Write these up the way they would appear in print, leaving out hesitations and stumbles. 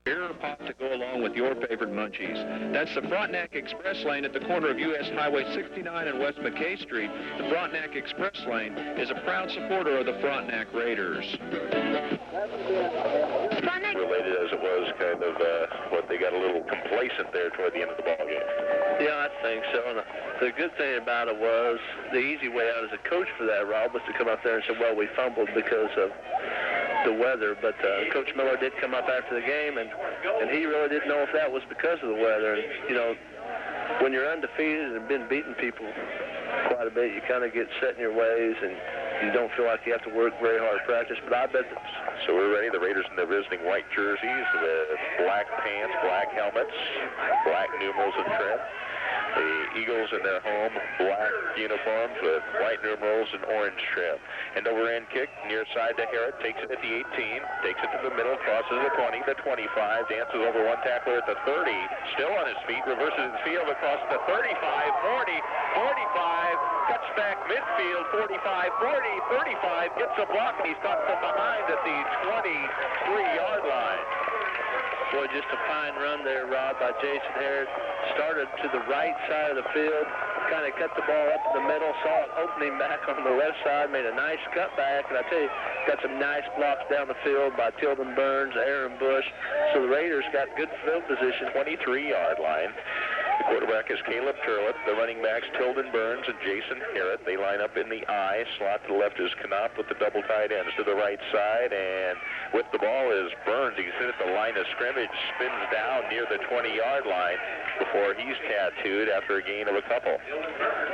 beer or pop to go along with your favorite munchies. That's the Frontenac Express Lane at the corner of U.S. Highway 69 and West McKay Street. The Frontenac Express Lane is a proud supporter of the Frontenac Raiders. Related as it was, kind of what they got a little complacent there toward the end of the ball game. Yeah, I think so. And the good thing about it was the easy way out as a coach for that, Rob, was to come up there and say, well, we fumbled because of the weather. But Coach Miller did come up after the game, and he really didn't know if that was because of the weather. And, you know, when you're undefeated and been beating people quite a bit, you kind of get set in your ways, and you don't feel like you have to work very hard at practice. But I bet so we're ready. The Raiders in their visiting white jerseys with black pants, black helmets, black numerals and trim. The Eagles in their home black uniforms with white numerals and orange trim. And overhand kick near side to Harrod, takes it at the 18, takes it to the middle, crosses the 20, the 25, dances over one tackler at the 30, still on his feet, reverses his field across the 35, 40, 45, cuts back midfield, 45, 40, 35, gets a block, and he's caught from behind at the 23-yard line. Boy, just a fine run there, Rob, by Jason Harrod. Started to the right side of the field, kind of cut the ball up in the middle, saw it opening back on the left side, made a nice cutback, and I tell you, got some nice blocks down the field by Tilden Burns, Aaron Bush. So the Raiders got good field position. 23-yard line. The quarterback is Caleb Turlett. The running backs, Tilden Burns and Jason Harrod. They line up in the I. Slot to the left is Knopp with the double tight ends to the right side. And with the ball is Burns. He's in at the line of scrimmage, spins down near the 20-yard line before he's tattooed after a gain of a couple.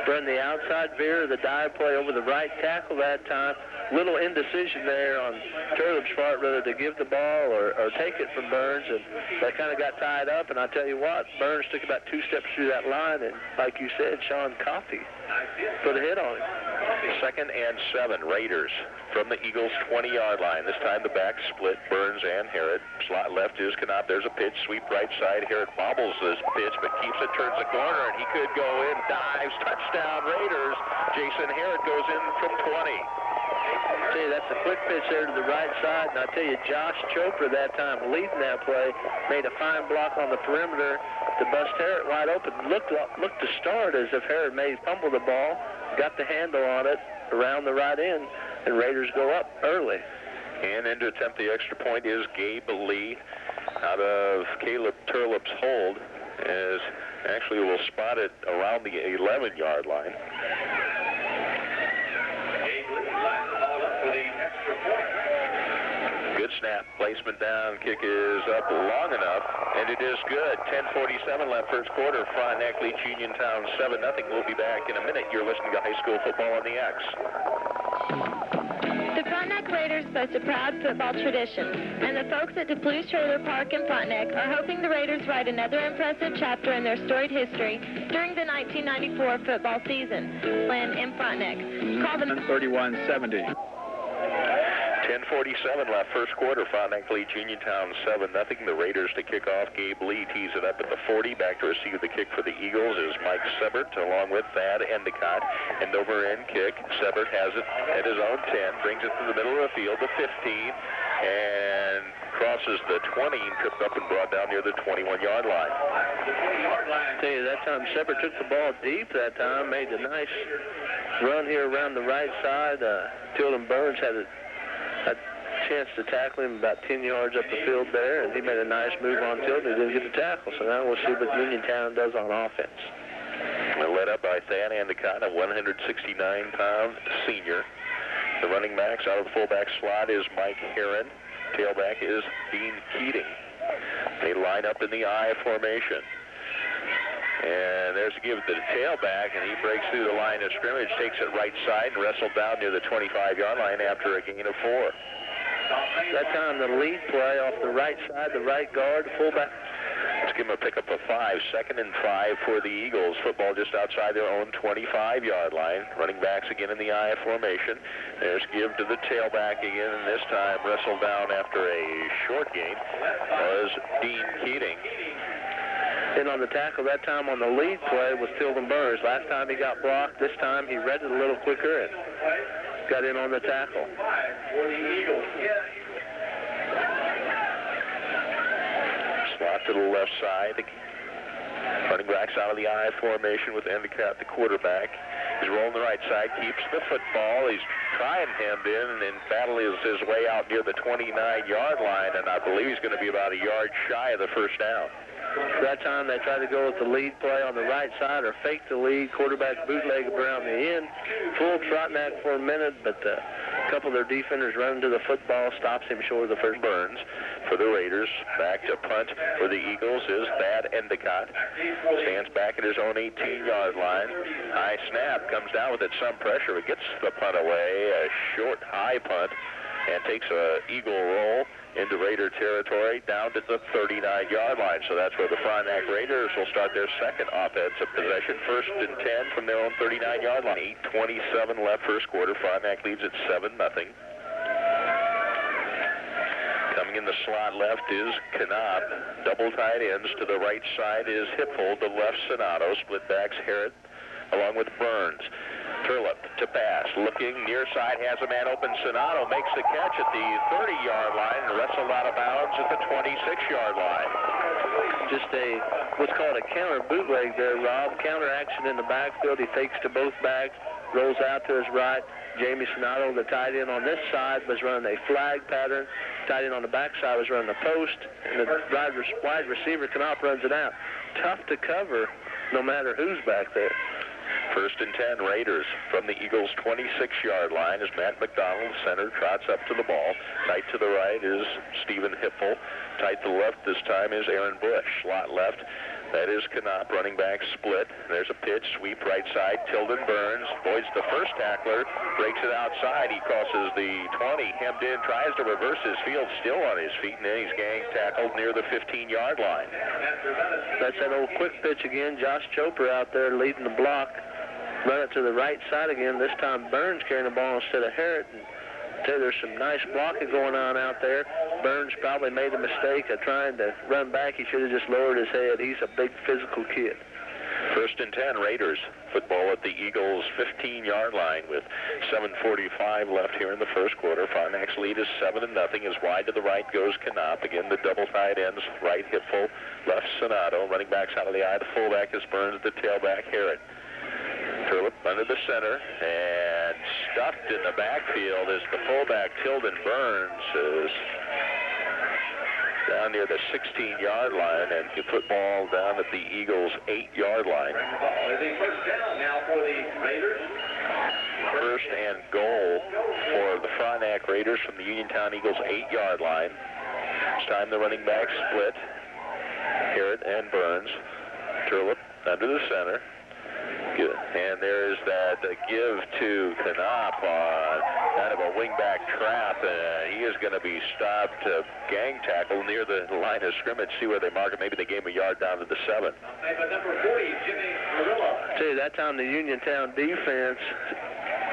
Run the outside veer, the dive play over the right tackle that time. Little indecision there on Turlop's part, whether to give the ball or take it from Burns, and they kind of got tied up. And I tell you what, Burns took about 2 steps through that line, and like you said, Sean Coffey put a hit on him. 2nd and 7, Raiders from the Eagles' 20-yard line. This time the back split, Burns and Harrod. Slot left is Knopp. There's a pitch, sweep right side. Harrod bobbles this pitch, but keeps it, turns the corner, and he could go in, dives, touchdown, Raiders. Jason Harrod goes in from 20. I tell you, that's a quick pitch there to the right side, and I tell you, Josh Chopra that time leading that play, made a fine block on the perimeter to bust Harrod wide open. Looked to start as if Harrod may fumble the ball, got the handle on it around the right end, and Raiders go up early. And in to attempt the extra point is Gabe Lee out of Caleb Turlop's hold, as actually we'll spot it around the 11-yard line. Good snap, placement down, kick is up long enough, and it is good. 10:47 left first quarter. Frontenac leads Uniontown 7-0. We'll be back in a minute. You're listening to High School Football on the X. The Frontenac Raiders boast a proud football tradition, and the folks at DePluce Trailer Park in Frontenac are hoping the Raiders write another impressive chapter in their storied history during the 1994 football season. Land in Frontenac. Call them 31-70. 10:47 left first quarter. Frontenac leads Uniontown 7-0. The Raiders to kick off. Gabe Lee tees it up at the 40. Back to receive the kick for the Eagles is Mike Sebert, along with Thad Endicott. And over end kick. Sebert has it at his own 10. Brings it to the middle of the field, the 15. And crosses the 20. Tripped up and brought down near the 21-yard line. I tell you, that time Sebert took the ball deep that time. Made a nice run here around the right side. Tilden Burns had a chance to tackle him about 10 yards up the field there, and he made a nice move on Tilden. He didn't get the tackle, so now we'll see what Uniontown does on offense. Led up by Thad Endicott, a 169-pound senior. The running backs out of the fullback slot is Mike Heron. Tailback is Dean Keating. They line up in the I formation. And there's a give to the tailback, and he breaks through the line of scrimmage, takes it right side, and wrestled down near the 25-yard line after a gain of 4. That time the lead play off the right side, the right guard, fullback. Let's give him a pickup of 5. 2nd and 5 for the Eagles. Football just outside their own 25-yard line. Running backs again in the I formation. There's give to the tailback again, and this time wrestled down after a short gain was Dean Keating. And on the tackle that time on the lead play was Tilden Burns. Last time he got blocked. This time he read it a little quicker and got in on the tackle. Slot to the left side. Running backs out of the I formation with Endicott, the quarterback. He's rolling the right side, keeps the football. He's trying hemmed in and battles his way out near the 29-yard line, and I believe he's going to be about a yard shy of the first down. That time they tried to go with the lead play on the right side or fake the lead. Quarterback bootleg around the end. Full Frontenac for a minute, but a couple of their defenders run to the football, stops him short of the first. Burns for the Raiders. Back to punt for the Eagles is Thad Endicott. Stands back at his own 18-yard line. High snap, comes down with it some pressure. It gets the punt away, a short, high punt, and takes a Eagle roll into Raider territory down to the 39-yard line. So that's where the Frontenac Raiders will start their second offensive possession. 1st and 10 from their own 39-yard line. 8:27 left first quarter. Frontenac leads at 7-0. Coming in the slot left is Knopp. Double tight ends. To the right side is Hippold. The left Sonato. Split backs Harrod along with Burns. Turlip to pass, looking near side, has a man open. Sonato makes the catch at the 30-yard line and wrestled out of bounds at the 26-yard line. Just what's called a counter bootleg there, Rob. Counter action in the backfield. He fakes to both backs, rolls out to his right. Jamie Sonato, the tight end on this side, was running a flag pattern. Tight end on the back side was running a post, and the wide receiver, Knopp, runs it out. Tough to cover no matter who's back there. 1st and 10 Raiders from the Eagles' 26-yard line as Matt McDonald, center, trots up to the ball. Tight to the right is Stephen Hippel. Tight to the left this time is Aaron Bush. Slot left, that is Knopp. Running back split. There's a pitch, sweep right side. Tilden Burns avoids the first tackler, breaks it outside. He crosses the 20, hemmed in, tries to reverse his field, still on his feet, and then he's gang tackled near the 15-yard line. That's that old quick pitch again. Josh Chopra out there leading the block. Run it to the right side again. This time Burns carrying the ball instead of Harrod. There's some nice blocking going on out there. Burns probably made the mistake of trying to run back. He should have just lowered his head. He's a big physical kid. 1st and 10 Raiders. Football at the Eagles' 15-yard line with 7:45 left here in the first quarter. Frontenac's lead is 7-0. As wide to the right goes Knopp. Again, the double tight ends. Right Hipful, left Sonato. Running backs out of the eye. The fullback is Burns. The tailback Harrod. Turlip under the center and stuffed in the backfield as the fullback Tilden Burns is down near the 16-yard line and the football down at the Eagles' 8-yard line. First and goal for the Frontenac Raiders from the Uniontown Eagles' 8-yard line. This time the running back split. Harrod and Burns. Turlip under the center. Good. And there's that give to Knopp on kind of a wingback trap. He is going to be stopped, gang tackle near the line of scrimmage. See where they mark it. Maybe they gave him a yard down to the 7. I tell you, that time the Uniontown defense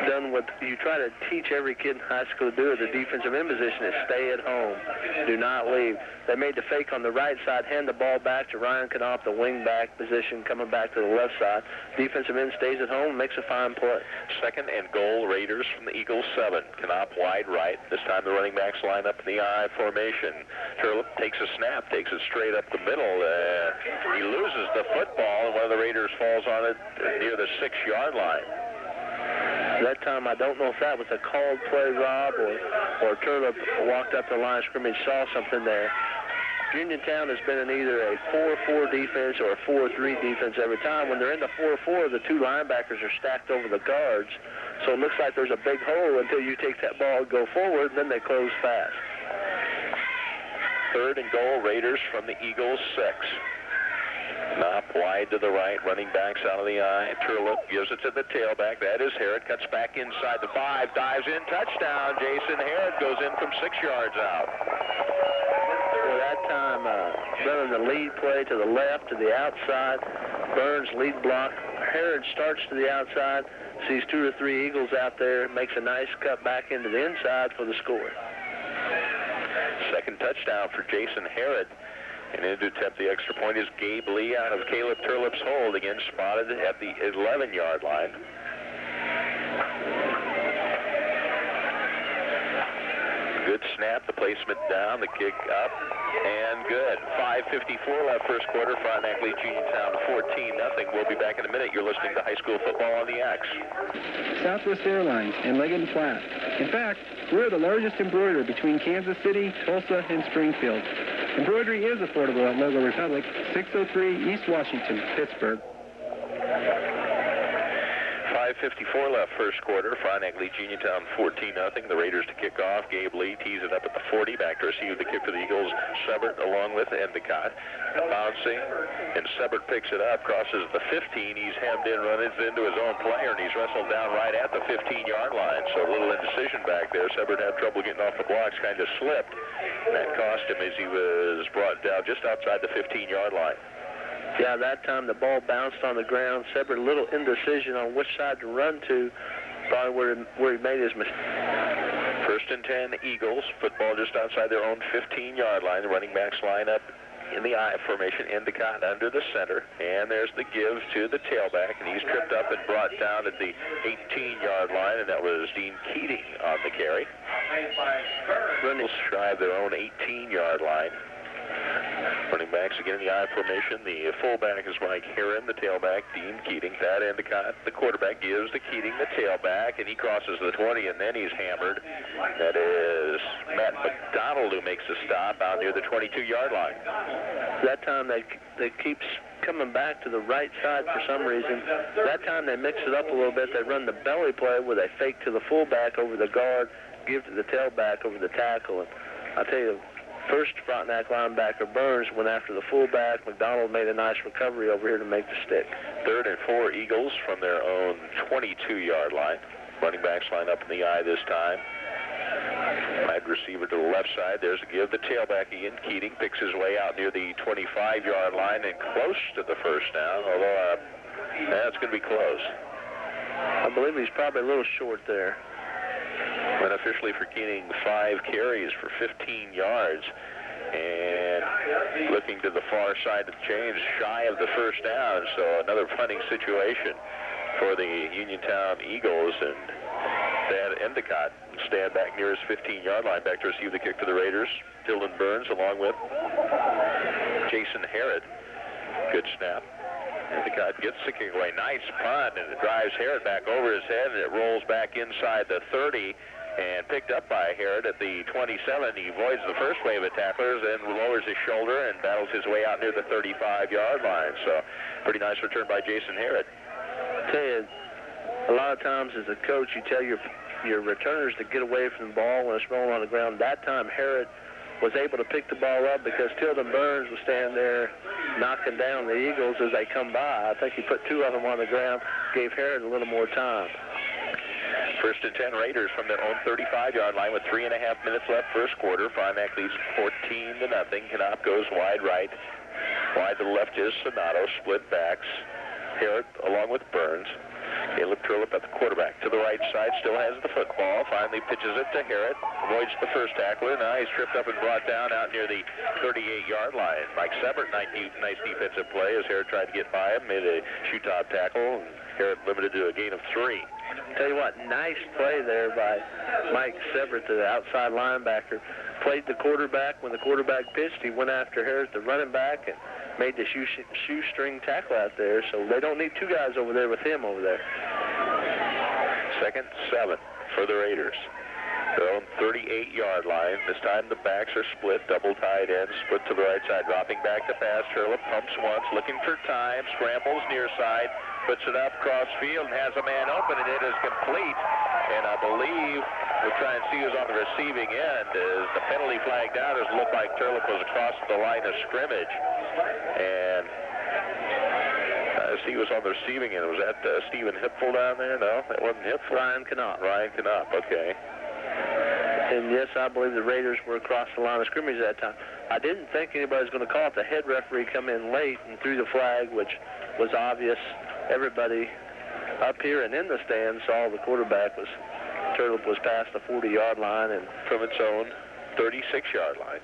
done what you try to teach every kid in high school to do. The defensive end position is stay at home. Do not leave. They made the fake on the right side, hand the ball back to Ryan Knopp, the wing back position, coming back to the left side. Defensive end stays at home, makes a fine play. 2nd and goal, Raiders from the Eagles' 7. Knopp wide right. This time the running backs line up in the I formation. Turlip takes a snap, takes it straight up the middle. He loses the football, and one of the Raiders falls on it near the 6-yard line. That time, I don't know if that was a called play, Rob, or Turlip walked up the line of scrimmage, saw something there. Uniontown has been in either a 4-4 defense or a 4-3 defense every time. When they're in the 4-4, the two linebackers are stacked over the guards, so it looks like there's a big hole until you take that ball and go forward, and then they close fast. 3rd and goal, Raiders from the Eagles' 6. Knopp wide to the right, running backs out of the eye. Turlip gives it to the tailback. That is Harrod. Cuts back inside the 5, dives in, touchdown. Jason Harrod goes in from 6 yards out. Well, that time, running the lead play to the left, to the outside. Burns lead block. Harrod starts to the outside, sees 2 or 3 Eagles out there, makes a nice cut back into the inside for the score. 2nd touchdown for Jason Harrod. And in to attempt the extra point is Gabe Lee out of Caleb Turlip's hold, again spotted at the 11-yard line. Good snap, the placement down, the kick up, and good. 5:54 left first quarter. Frontenac leads Uniontown 14-0. We'll be back in a minute. You're listening to high school football on the X. Southwest Airlines and Leggett & Platt. In fact, we're the largest embroiderer between Kansas City, Tulsa, and Springfield. Embroidery is affordable at Logo Republic, 603 East Washington, Pittsburgh. 5:54 left first quarter. Frontenac leads Uniontown 14-0. The Raiders to kick off. Gabe Lee tees it up at the 40. Back to receive the kick for the Eagles. Sebert along with Endicott. Bouncing. And Sebert picks it up. Crosses the 15. He's hemmed in, runs into his own player, and he's wrestled down right at the 15-yard line. So a little indecision back there. Sebert had trouble getting off the blocks. Kind of slipped. That cost him as he was brought down just outside the 15-yard line. Yeah, that time the ball bounced on the ground. Sebert a little indecision on which side to run to, probably where he made his mistake. 1st and 10, Eagles. Football just outside their own 15-yard line. The running backs line up in the I formation. Endicott under the center. And there's the give to the tailback, and he's tripped up and brought down at the 18-yard line, and that was Dean Keating on the carry. Running shy of their own 18-yard line. Running backs again in the I formation. The fullback is Mike Herron, the tailback, Dean Keating. Thad Endicott, the quarterback, gives to Keating, the tailback, and he crosses the 20, and then he's hammered. That is Matt McDonald who makes the stop out near the 22-yard line. That time they keeps coming back to the right side for some reason. That time they mix it up a little bit. They run the belly play where they fake to the fullback over the guard, give to the tailback over the tackle. And I tell you, first Frontenac linebacker Burns went after the fullback. McDonald made a nice recovery over here to make the stick. 3rd and 4, Eagles from their own 22-yard line. Running backs line up in the I this time. Wide receiver to the left side. There's a give. The tailback again. Keating picks his way out near the 25-yard line and close to the first down, although that's going to be close. I believe he's probably a little short there. Unofficially for Keating, 5 carries for 15 yards. And looking to the far side of the chains, shy of the first down. So another punting situation for the Uniontown Eagles. And Thad Endicott stand back near his 15-yard line, back to receive the kick for the Raiders. Dylan Burns along with Jason Harrod. Good snap. Endicott gets the kick away. Nice punt, and it drives Harrod back over his head, and it rolls back inside the 30 and picked up by Harrod at the 27. He avoids the first wave of tacklers and lowers his shoulder and battles his way out near the 35-yard line. So pretty nice return by Jason Harrod. I tell you, a lot of times as a coach, you tell your returners to get away from the ball when it's rolling on the ground. That time Harrod was able to pick the ball up because Tilden Burns was standing there knocking down the Eagles as they come by. I think he put 2 of them on the ground, gave Harrod a little more time. 1st and 10, Raiders from their own 35-yard line with 3.5 minutes left first quarter. Frontenac leads 14-0. Knopf goes wide right. Wide to the left is Sonato. Split backs. Harrod along with Burns. Caleb Turlip at the quarterback. To the right side, still has the football. Finally pitches it to Harrod. Avoids the first tackler. Now he's tripped up and brought down out near the 38-yard line. Mike Sebert, nice defensive play as Harrod tried to get by him. Made a shoot-top tackle. And Harrod limited to a gain of 3. Tell you what, nice play there by Mike Sebert, the outside linebacker. Played the quarterback. When the quarterback pitched, he went after Harrod, the running back, and made the shoestring tackle out there. So they don't need 2 guys over there with him over there. 2nd, 7 for the Raiders. Their own 38-yard line. This time the backs are split, double tight ends, split to the right side, dropping back to pass. Turlip pumps once, looking for time, scrambles near side, puts it up cross field and has a man open, and it is complete. And I believe we'll try and see who's on the receiving end. As the penalty flag down, it looked like Turlip was across the line of scrimmage. And he was on the receiving end. Was that Stephen Hipfel down there? No, that wasn't Hipfel. Ryan Knopf, okay. And yes, I believe the Raiders were across the line of scrimmage at that time. I didn't think anybody was going to call it. The head referee come in late and threw the flag, which was obvious. Everybody up here and in the stands saw the quarterback Turlip was past the 40-yard line and from its own 36-yard line.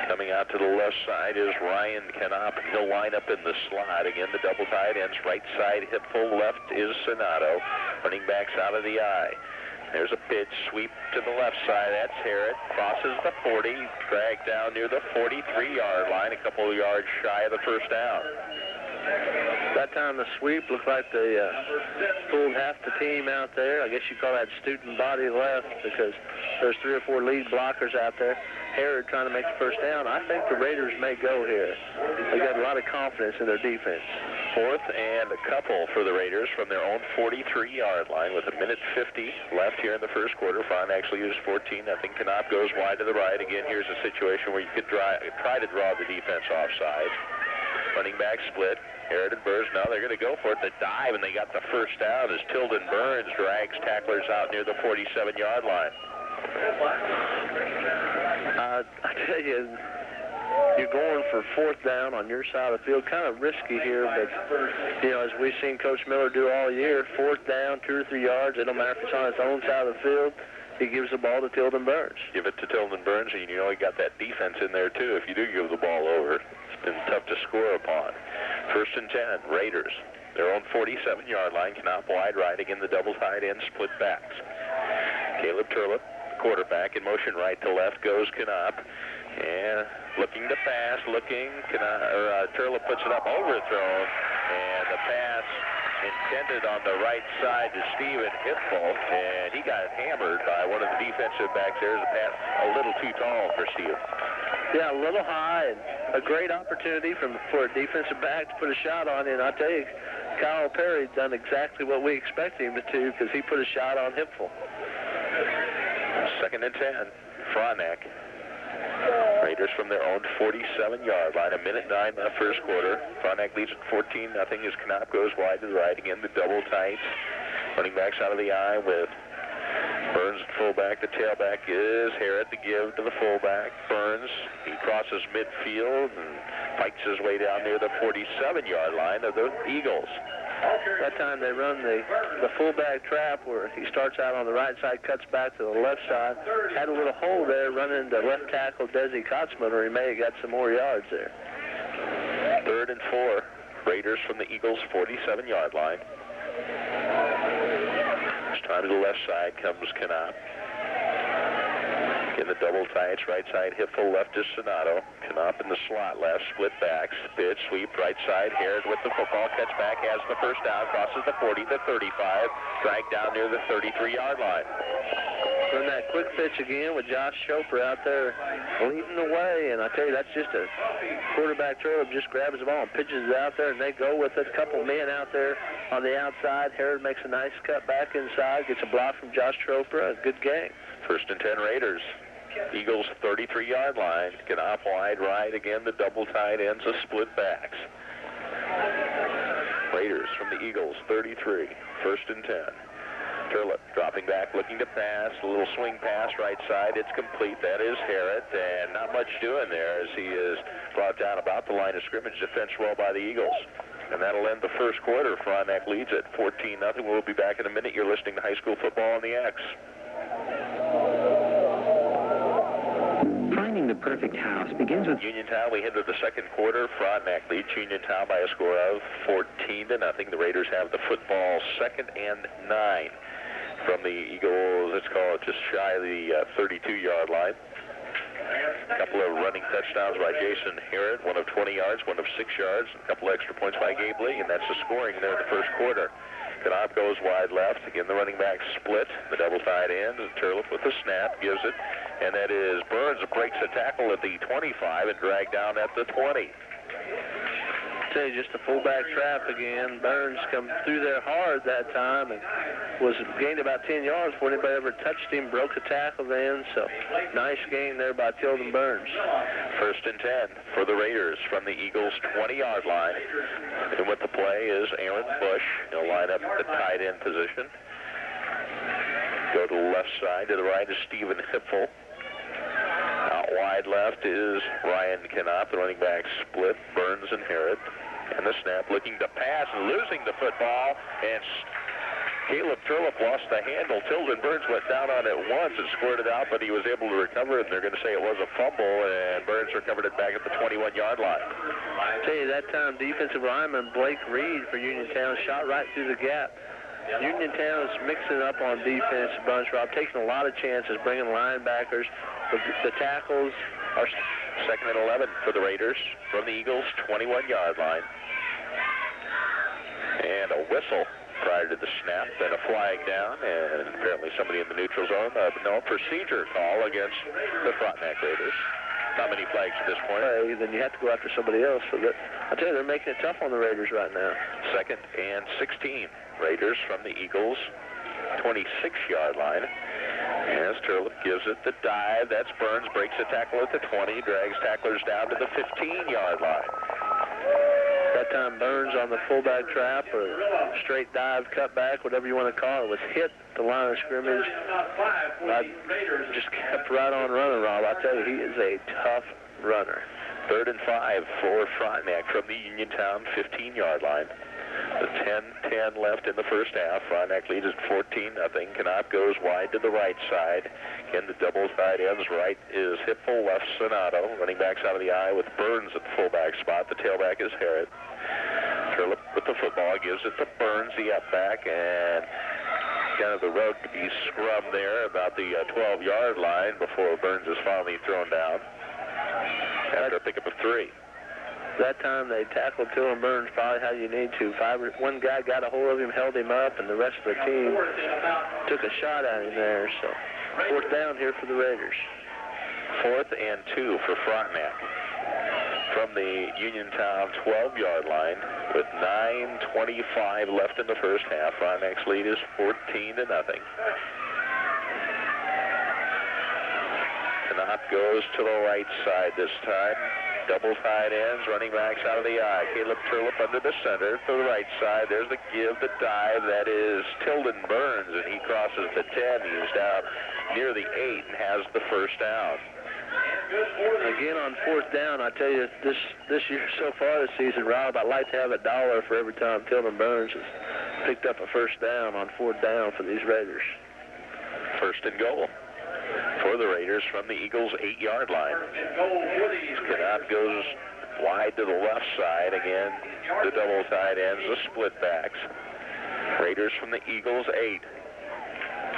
Coming out to the left side is Ryan Knop. He'll line up in the slot. Again, the double tight ends. Right side, hip full. Left is Sonato. Running backs out of the eye. There's a pitch, sweep to the left side. That's Harrod. Crosses the 40, dragged down near the 43-yard line, a couple of yards shy of the first down. That time the sweep looked like they pulled half the team out there. I guess you call that student body left because there's 3 or 4 lead blockers out there. Harrod trying to make the first down. I think the Raiders may go here. They got a lot of confidence in their defense. 4th and a couple for the Raiders from their own 43-yard line with 1:50 left here in the first quarter. Frontenac actually used 14. I think Knop goes wide to the right. Again, here's a situation where you could try to draw the defense offside. Running back split. Harrod and Burns, now they're going to go for it. The dive, and they got the first down as Tilden Burns drags tacklers out near the 47-yard line. I tell you, you're going for 4th down on your side of the field. Kind of risky here, but, you know, as we've seen Coach Miller do all year, 4th down, 2 or 3 yards. It don't matter if it's on its own side of the field. He gives the ball to Tilden Burns. Give it to Tilden Burns, and you know he got that defense in there, too, if you do give the ball over. It's been tough to score upon. 1st and 10, Raiders. Their own 47-yard line. Knop wide right. Again, the double tight end split backs. Caleb Turlip, quarterback, in motion right to left goes Knop. And looking to pass, Turlip puts it up, overthrown, and the pass intended on the right side to Steven Hipful, and he got hammered by one of the defensive backs. There's a pass a little too tall for Steven. Yeah, a little high, and a great opportunity for a defensive back to put a shot on it. And I tell you, Kyle Perry done exactly what we expected him to because he put a shot on Hipful. 2nd and 10, Frontenac. Raiders from their own 47-yard line. 1:09 left first quarter. Frontenac leads at 14-0 as Knop goes wide to the right. Again, the double tights. Running backs out of the eye with Burns at fullback. The tailback is Harrod to give to the fullback. Burns, he crosses midfield and fights his way down near the 47-yard line of the Eagles. That time they run the fullback trap where he starts out on the right side, cuts back to the left side. Had a little hole there running to left tackle Desi Kotzman, or he may have got some more yards there. 3rd and 4. Raiders from the Eagles' 47-yard line. This time to the left side comes Knop. In the double tights, right side Hipful, left is Sonato. Knop in the slot left, split backs, pitch, sweep, right side. Harrod with the football, cuts back, has the first down, crosses the 40, the 35, dragged down near the 33-yard line. Run that quick pitch again with Josh Chopra out there leading the way, and I tell you, that's just a quarterback throw. Just grabs the ball and pitches it out there, and they go with it. A couple men out there on the outside. Harrod makes a nice cut back inside, gets a block from Josh Chopra. A good game. 1st and 10 Raiders. Eagles 33-yard line. Knop wide right. Again, the double tight ends of split backs. Raiders from the Eagles 33. 1st and 10. Turlip dropping back, looking to pass. A little swing pass right side. It's complete. That is Harrod, and not much doing there as he is brought down about the line of scrimmage. Defense well by the Eagles. And that'll end the first quarter. Frontenac leads at 14-0. We'll be back in a minute. You're listening to High School Football on the X. Finding the perfect house begins with Uniontown. We head to the second quarter. Frontenac leads Uniontown by a score of 14-0. The Raiders have the football 2nd and 9 from the Eagles. Let's call it just shy of the 32-yard line. A couple of running touchdowns by Jason Harrod, one of 20 yards, one of 6 yards, a couple extra points by Gabe Lee, and that's the scoring there in the first quarter. Knop goes wide left. Again, the running back split. The double tight end. Turlip with the snap gives it. And that is Burns breaks a tackle at the 25 and dragged down at the 20. Tell you, just a fullback trap again. Burns come through there hard that time and was gained about 10 yards before anybody ever touched him. Broke a tackle then. So nice game there by Tilden Burns. 1st and 10 for the Raiders from the Eagles' 20-yard line. And with the play is Aaron Bush. He'll line up at the tight end position. Go to the left side. To the right is Stephen Hipful. Out wide left is Ryan Knop. The running back split, Burns and Harrod. And the snap looking to pass and losing the football. And Caleb Turlip lost the handle. Tilden Burns went down on it once and squirted out, but he was able to recover it, and they're going to say it was a fumble, and Burns recovered it back at the 21-yard line. I tell you, that time defensive lineman Blake Reed for Uniontown shot right through the gap. Uniontown is mixing up on defense a bunch, Rob, taking a lot of chances, bringing linebackers. The tackles are... Second and 11 for the Raiders from the Eagles' 21-yard line. And a whistle prior to the snap, then a flag down, and apparently somebody in the neutral zone. No, procedure call against the Frontenac Raiders. Not many flags at this point. Then you have to go after somebody else. So I tell you, they're making it tough on the Raiders right now. Second and 16. Raiders from the Eagles' 26-yard line. As Turlip gives it the dive, that's Burns, breaks a tackle at the 20, drags tacklers down to the 15-yard line. That time Burns on the fullback trap or straight dive, cutback, whatever you want to call it, was hit the line of scrimmage. Just kept right on running, Rob. I tell you, he is a tough runner. 3rd and 5 for Frontenac from the Uniontown 15-yard line. The 10-10 left in the first half. Frontenac leads at 14-0. Knopp goes wide to the right side. Again, the double side ends. Right is Hipful, left Sonato. Running backs out of the eye with Burns at the fullback spot. The tailback is Harrod. Turlip with the football gives it to Burns, the up back, and kind of the rugby scrum there about the 12-yard line before Burns is finally thrown down. After a pickup of 3. That time they tackled Tilden Burns probably how you need to. One guy got a hold of him, held him up, and the rest of the team took a shot at him there. So 4th down here for the Raiders. 4th and 2 for Frontenac. From the Uniontown 12-yard line with 9:25 left in the first half. Frontenac's lead is 14-0. Knopp goes to the right side this time. Double tight ends, running backs out of the eye. Caleb Turlip under the center to the right side. There's the give, the dive. That is Tilden Burns, and he crosses the 10. He's down near the 8 and has the first down. Again on 4th down, I tell you, this year so far this season, Rob, I'd like to have $1 for every time Tilden Burns has picked up a first down on 4th down for these Raiders. First and goal for the Raiders from the Eagles' 8-yard line. Knopp goes wide to the left side. Again, the double tight ends, the split backs. Raiders from the Eagles' 8.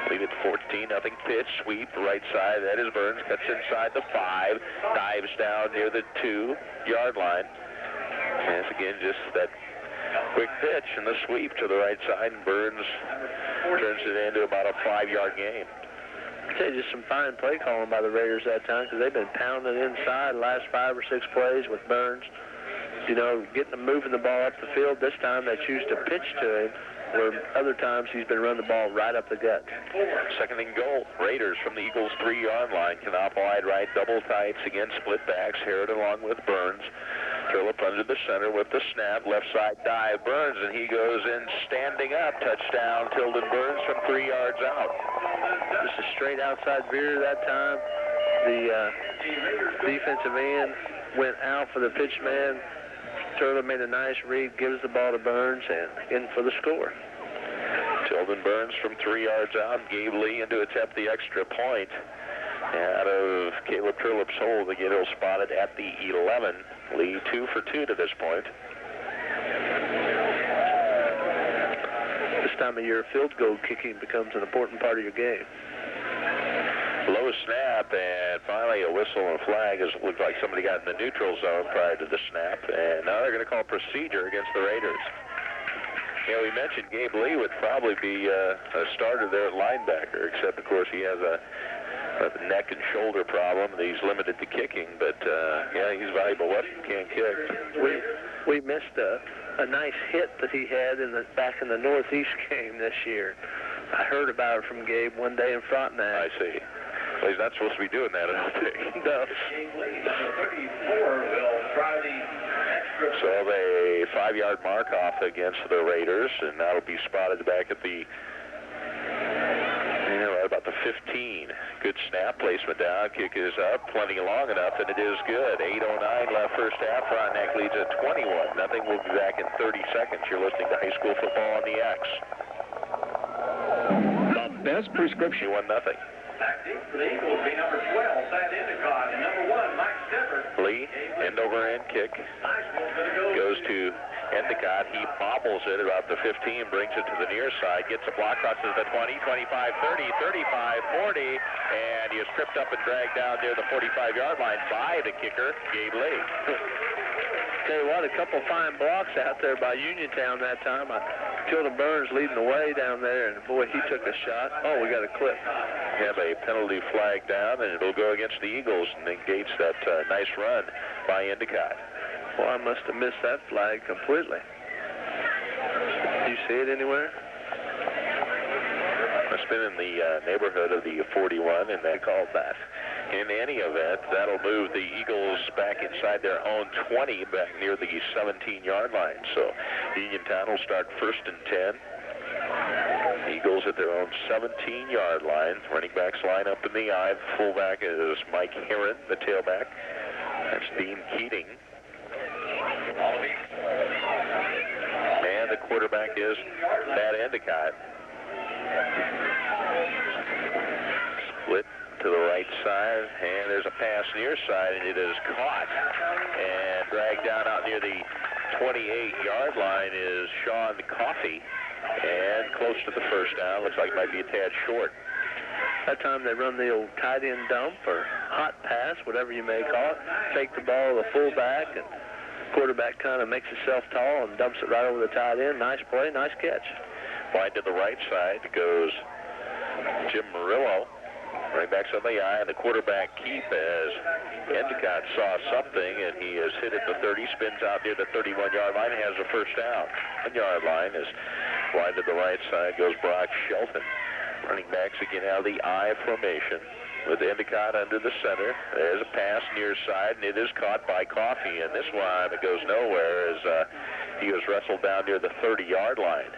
Lead at 14-0 pitch, sweep, right side. That is Burns, cuts inside the 5, dives down near the 2-yard line. And again, just that quick pitch and the sweep to the right side, and Burns turns it into about a 5-yard gain. I tell you, just some fine play calling by the Raiders that time, because they've been pounding inside the last 5 or 6 plays with Burns. You know, getting him moving the ball up the field. This time they choose to pitch to him, where other times he's been running the ball right up the gut. Second and goal. Raiders from the Eagles' 3-yard line. Knopp wide right, double tights, again split backs. Harrod along with Burns. Turlip under the center with the snap. Left side dive. Burns, and he goes in standing up. Touchdown, Tilden Burns from 3 yards out. Just a straight outside veer that time. The defensive end went out for the pitch man. Turlip made a nice read, gives the ball to Burns, and in for the score. Tilden Burns from 3 yards out. Gabe Lee in to attempt the extra point. Out of Caleb Turlip's hole, the Gittle spotted at the 11. Lee 2 for 2 to this point. This time of year, field goal kicking becomes an important part of your game. Low snap, and finally a whistle and flag, as it looked like somebody got in the neutral zone prior to the snap, and now they're going to call procedure against the Raiders. You know, we mentioned Gabe Lee would probably be a starter there at linebacker, except, of course, he has a neck and shoulder problem, and he's limited to kicking, but, yeah, he's valuable weapon, can't kick. We missed a nice hit that he had back in the Northeast game this year. I heard about it from Gabe one day in Frontenac. I see. Well, he's not supposed to be doing that, I don't think. No. So a 5-yard mark off against the Raiders, and that'll be spotted back at the, right about the 15. Good snap placement down. Kick is up, plenty long enough, and it is good. 8:09 left first half. Frontenac leads at 21. Nothing. We'll be back in 30 seconds. You're listening to High School Football on the X. best prescription. 1-0. Lee, end over end kick, goes to Endicott. He bobbles it about the 15, brings it to the near side, gets a block, crosses the 20, 25, 30, 35, 40, and he is tripped up and dragged down near the 45-yard line by the kicker, Gabe Lee. Tell you what, a couple fine blocks out there by Uniontown that time. Tilden Burns leading the way down there, and boy, he took a shot. Oh, we got a clip. We have a penalty flag down, and it'll go against the Eagles and negates that nice run by Endicott. Well, I must have missed that flag completely. Do you see it anywhere? It's been in the neighborhood of the 41, and they called that. In any event, that'll move the Eagles back inside their own 20, back near the 17-yard line. So Uniontown will start 1st and 10. Eagles at their own 17-yard line. Running backs line up in the I. The fullback is Mike Heron, the tailback. That's Dean Keating. And the quarterback is Pat Endicott. Split to the right side, and there's a pass near side, and it is caught and dragged down out near the 28-yard line is Sean Coffey, and close to the first down. Looks like it might be a tad short. That time they run the old tight end dump or hot pass, whatever you may call it. Take the ball to the fullback, and quarterback kind of makes himself tall and dumps it right over the tight end. Nice play, nice catch. Wide to the right side goes Jim Murillo. Running backs on the I, and the quarterback keep as Endicott saw something, and he is hit at the 30, spins out near the 31-yard line, and has a first down. 1-yard line is wide to the right side goes Brock Shelton. Running backs again out of the I formation with Endicott under the center. There's a pass near side, and it is caught by Coffey, and this one, it goes nowhere as he was wrestled down near the 30-yard line.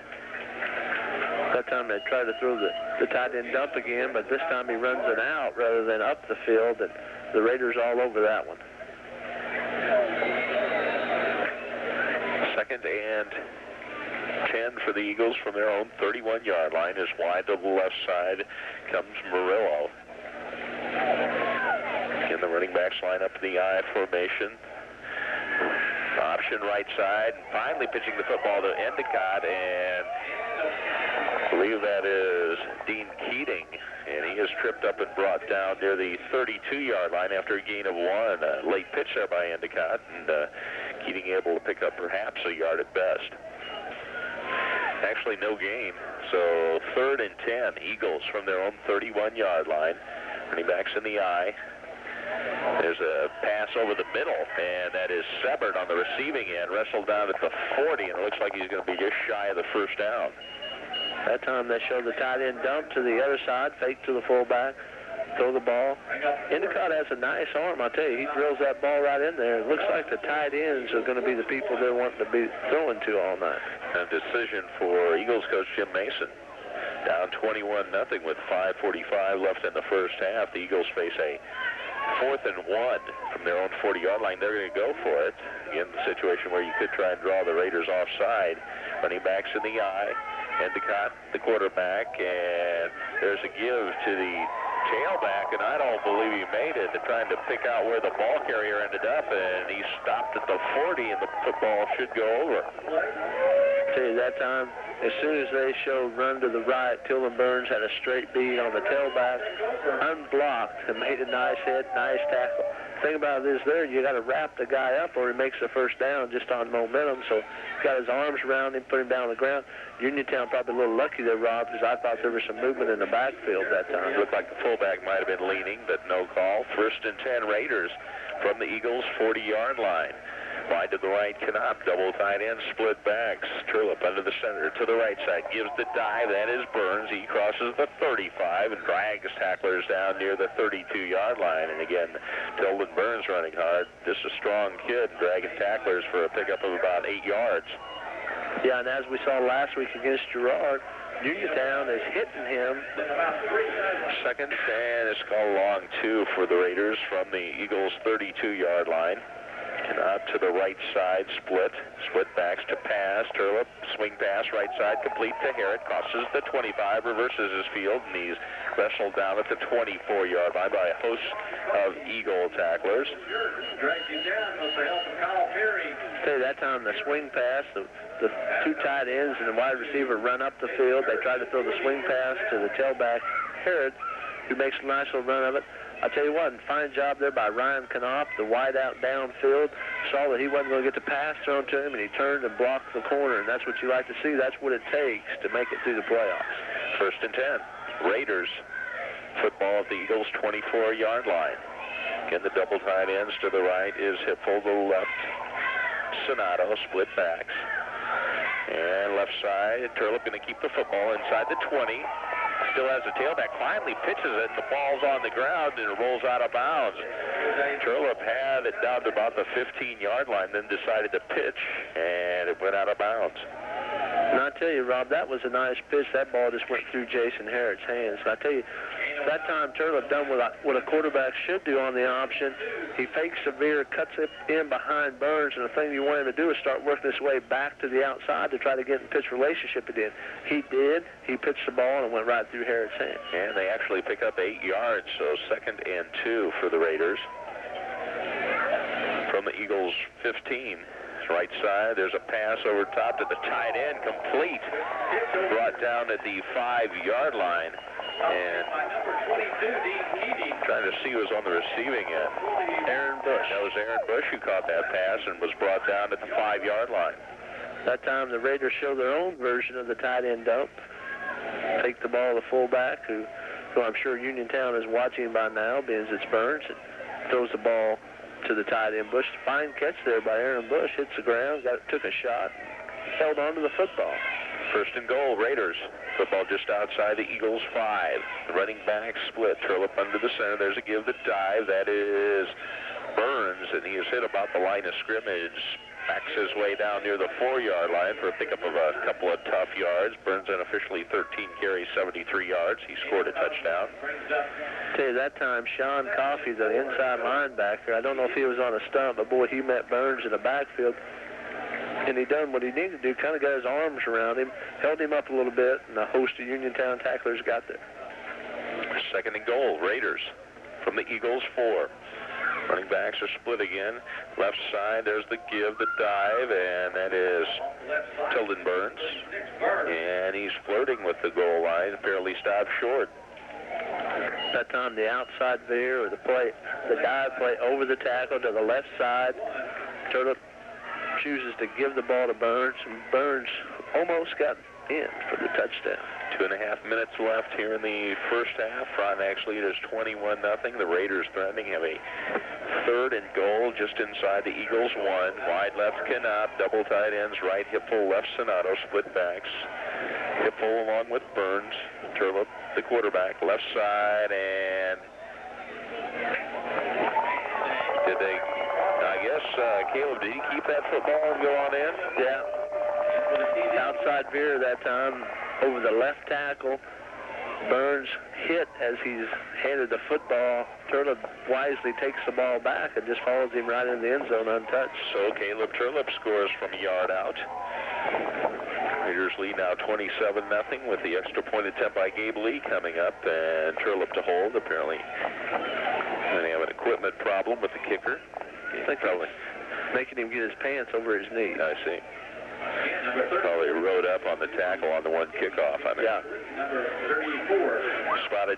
That time they tried to throw the tight end dump again, but this time he runs it out rather than up the field, and the Raiders all over that one. 2nd and 10 for the Eagles from their own 31-yard line. Is wide to the left side comes Murillo. Again, the running backs line up in the I formation. Option right side, and finally pitching the football to Endicott, and I believe that is Dean Keating, and he is tripped up and brought down near the 32-yard line after a gain of 1. A late pitch there by Endicott, and Keating able to pick up perhaps a yard at best. Actually, no gain. So 3rd and 10, Eagles from their own 31-yard line. Running backs in the I. There's a pass over the middle, and that is severed on the receiving end, wrestled down at the 40, and it looks like he's going to be just shy of the first down. That time they showed the tight end dump to the other side, fake to the fullback, throw the ball. Endicott has a nice arm, I tell you. He drills that ball right in there. It looks like the tight ends are going to be the people they're wanting to be throwing to all night. A decision for Eagles coach Jim Mason. Down 21-0 with 5:45 left in the first half. The Eagles face a 4th and 1 from their own 40-yard line. They're going to go for it. Again, the situation where you could try and draw the Raiders offside. Running backs in the I. Endicott, the quarterback, and there's a give to the tailback, and I don't believe he made it. They're trying to pick out where the ball carrier ended up, and he stopped at the 40, and the football should go over. I tell you, that time, as soon as they showed run to the right, Tilden Burns had a straight beat on the tailback, unblocked, and made a nice hit, nice tackle. The thing about it is there, you got to wrap the guy up or he makes the first down just on momentum. So got his arms around him, put him down on the ground. Uniontown probably a little lucky there, Rob, because I thought there was some movement in the backfield that time. It looked like the fullback might have been leaning, but no call. 1st and 10 Raiders from the Eagles' 40-yard line. Wide to the right, Knopp, double tight end, split backs. Turlip under the center to the right side, gives the dive. That is Burns. He crosses the 35 and drags tacklers down near the 32-yard line. And again, Tilden Burns running hard. Just a strong kid, dragging tacklers for a pickup of about 8 yards. Yeah, and as we saw last week against Girard, Uniontown is hitting him. 2nd, and it's called long 2 for the Raiders from the Eagles' 32-yard line. To the right side, split backs to pass. Turlip, swing pass, right side, complete to Harrod. Crosses the 25, reverses his field, and he's wrestled down at the 24-yard line by a host of Eagle tacklers. That time the swing pass, the two tight ends and the wide receiver run up the field. They try to throw the swing pass to the tailback, Harrod, who makes a nice little run of it. I'll tell you what, fine job there by Ryan Knopf, the wide out downfield. Saw that he wasn't going to get the pass thrown to him, and he turned and blocked the corner, and that's what you like to see. That's what it takes to make it through the playoffs. 1st and 10. Raiders. Football at the Eagles' 24-yard line. Again, the double tight ends to the right is Hipfel, the left. Sonato, split backs. And left side, Turlip going to keep the football inside the 20. Still has the tailback, finally pitches it, and the ball's on the ground, and it rolls out of bounds. Turlip had it down to about the 15-yard line, then decided to pitch, and it went out of bounds. And I tell you, Rob, that was a nice pitch. That ball just went through Jason Harrod's hands. And I tell you, that time Turlip done what a quarterback should do on the option. He fakes severe, cuts it in behind Burns, and the thing you want him to do is start working his way back to the outside to try to get in pitch relationship again. He did. He pitched the ball and it went right through Harrod's hands. And they actually pick up 8 yards, so 2nd and 2 for the Raiders. From the Eagles' 15. Right side, there's a pass over top to the tight end, complete. Brought down at the 5-yard line. And trying to see who was on the receiving end. Aaron Bush. That was Aaron Bush who caught that pass and was brought down at the 5-yard line. That time the Raiders show their own version of the tight end dump. Take the ball to the fullback, who I'm sure Uniontown is watching by now, being it's Burns, and throws the ball to the tight end Bush. Fine catch there by Aaron Bush. Hits the ground, took a shot, held on to the football. 1st and goal, Raiders. Football just outside the Eagles' 5. The running back split. Turlip under the center. There's a give the dive. That is Burns, and he is hit about the line of scrimmage. Backs his way down near the 4-yard line for a pickup of a couple of tough yards. Burns unofficially 13 carries, 73 yards. He scored a touchdown. Tell you, that time, Sean Coffey, the inside linebacker, I don't know if he was on a stump, but boy, he met Burns in the backfield. And he done what he needed to do, kind of got his arms around him, held him up a little bit, and a host of Uniontown tacklers got there. 2nd and goal, Raiders from the Eagles' 4. Running backs are split again. Left side, there's the give, the dive, and that is Tilden Burns. And he's flirting with the goal line, apparently stopped short. That time the outside veer, or the dive play over the tackle to the left side. Turlip chooses to give the ball to Burns, and Burns almost got in for the touchdown. 2.5 minutes left here in the first half. Frontenac leaders 21-0. The Raiders threatening have a 3rd and goal just inside the Eagles' 1. Wide left Knopf, double tight ends, right Hipfel, left Sonato, split backs. Hipfel along with Burns. Turlip, the quarterback, left side, and did they, I guess, Caleb, did he keep that football and go on in? Yeah. Outside veer that time over the left tackle. Burns hit as he's handed the football. Turlip wisely takes the ball back and just follows him right in the end zone untouched. So Caleb Turlip scores from a yard out. Raiders lead now 27-0 with the extra point attempt by Gabe Lee coming up, and Turlip to hold apparently. And they have an equipment problem with the kicker. I think probably making him get his pants over his knees. I see. Probably rode up on the tackle on the one kickoff. I mean. Yeah. Spotted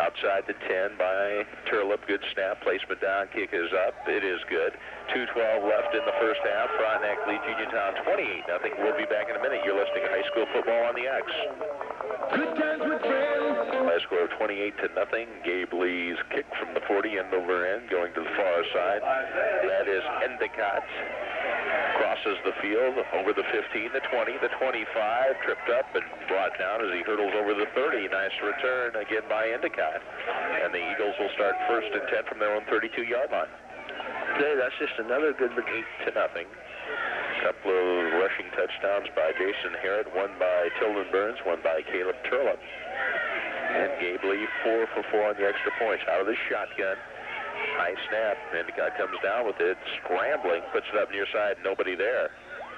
outside the 10 by Turlip. Good snap. Placement down. Kick is up. It is good. 2:12 left in the first half. Frontenac leads Uniontown 28-0. We'll be back in a minute. You're listening to High School Football on the X. Good times with friends. High score of 28-0. Gabe Lee's kick from the 40 end over end going to the far side. That is Endicott. Crosses the field over the 15, the 20, the 25, tripped up and brought down as he hurdles over the 30. Nice return again by Endicott. And the Eagles will start 1st and 10 from their own 32-yard line. Today, that's just another good 8-0. Couple of rushing touchdowns by Jason Harrod, one by Tilden Burns, one by Caleb Turlip. And Gabe Lee 4 for 4 on the extra points. Out of the shotgun. High snap. Endicott comes down with it, scrambling, puts it up near side, nobody there.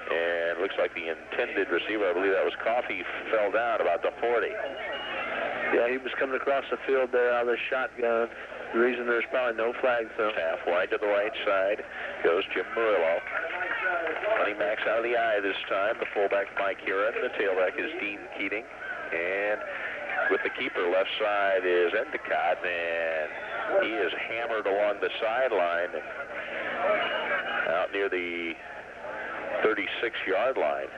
And looks like the intended receiver, I believe that was Coffey, fell down about the 40. Yeah, he was coming across the field there out of the shotgun. The reason there's probably no flag thrown. Half wide to the right side goes Jim Murillo. Running backs out of the eye this time. The fullback Mike Huron. The tailback is Dean Keating. And with the keeper left side is Endicott, and he is hammered along the sideline out near the 36-yard line.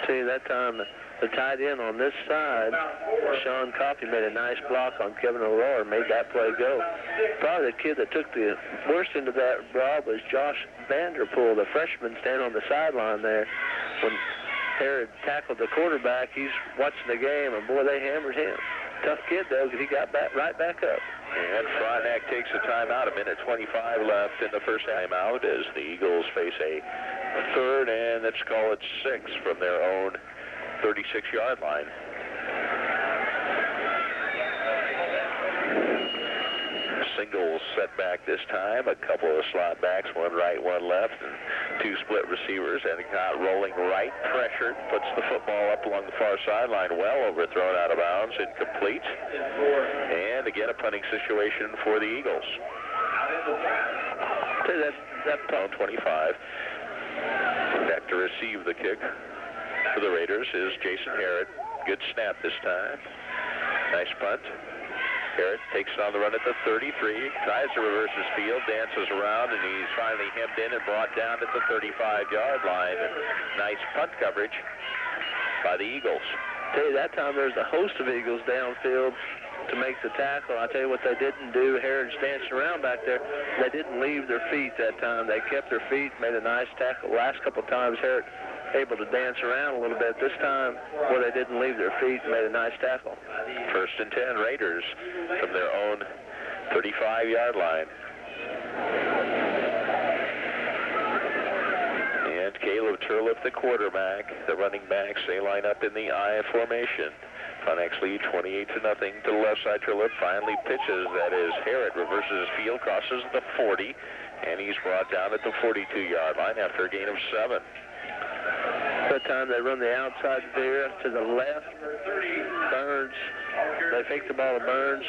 See, that time the tight end on this side, Sean Coffey, made a nice block on Kevin O'Rourke, made that play go. Probably the kid that took the worst into that, Rob, was Josh Vanderpool, the freshman standing on the sideline there. When Herod tackled the quarterback, he's watching the game, and boy, they hammered him. Tough kid, though, because he got right back up. And Frontenac takes a timeout, 1:25 left in the first timeout as the Eagles face a third, and let's call it 6 from their own 36-yard line. Single setback this time, a couple of slot backs, one right, one left, and 2 split receivers. Endicott rolling right, pressured, puts the football up along the far sideline, well overthrown out of bounds, incomplete. And again, a punting situation for the Eagles. That pound 25. Back to receive the kick for the Raiders is Jason Herod. Good snap this time. Nice punt. Herod takes it on the run at the 33, tries to reverse his field, dances around, and he's finally hemmed in and brought down at the 35-yard line. And nice punt coverage by the Eagles. I tell you, that time there's a host of Eagles downfield to make the tackle. I tell you what they didn't do. Herod's dancing around back there. They didn't leave their feet that time. They kept their feet, made a nice tackle. Last couple of times, Herod able to dance around a little bit. This time, where they didn't leave their feet and made a nice tackle. 1st and 10, Raiders from their own 35-yard line. And Caleb Turlip, the quarterback. The running backs, they line up in the I formation. Frontenac's lead 28-0 to the left side. Turlip finally pitches. That is Herod, reverses his field, crosses the 40, and he's brought down at the 42-yard line after a gain of 7. That time they run the outside veer to the left. Burns, they fake the ball to Burns.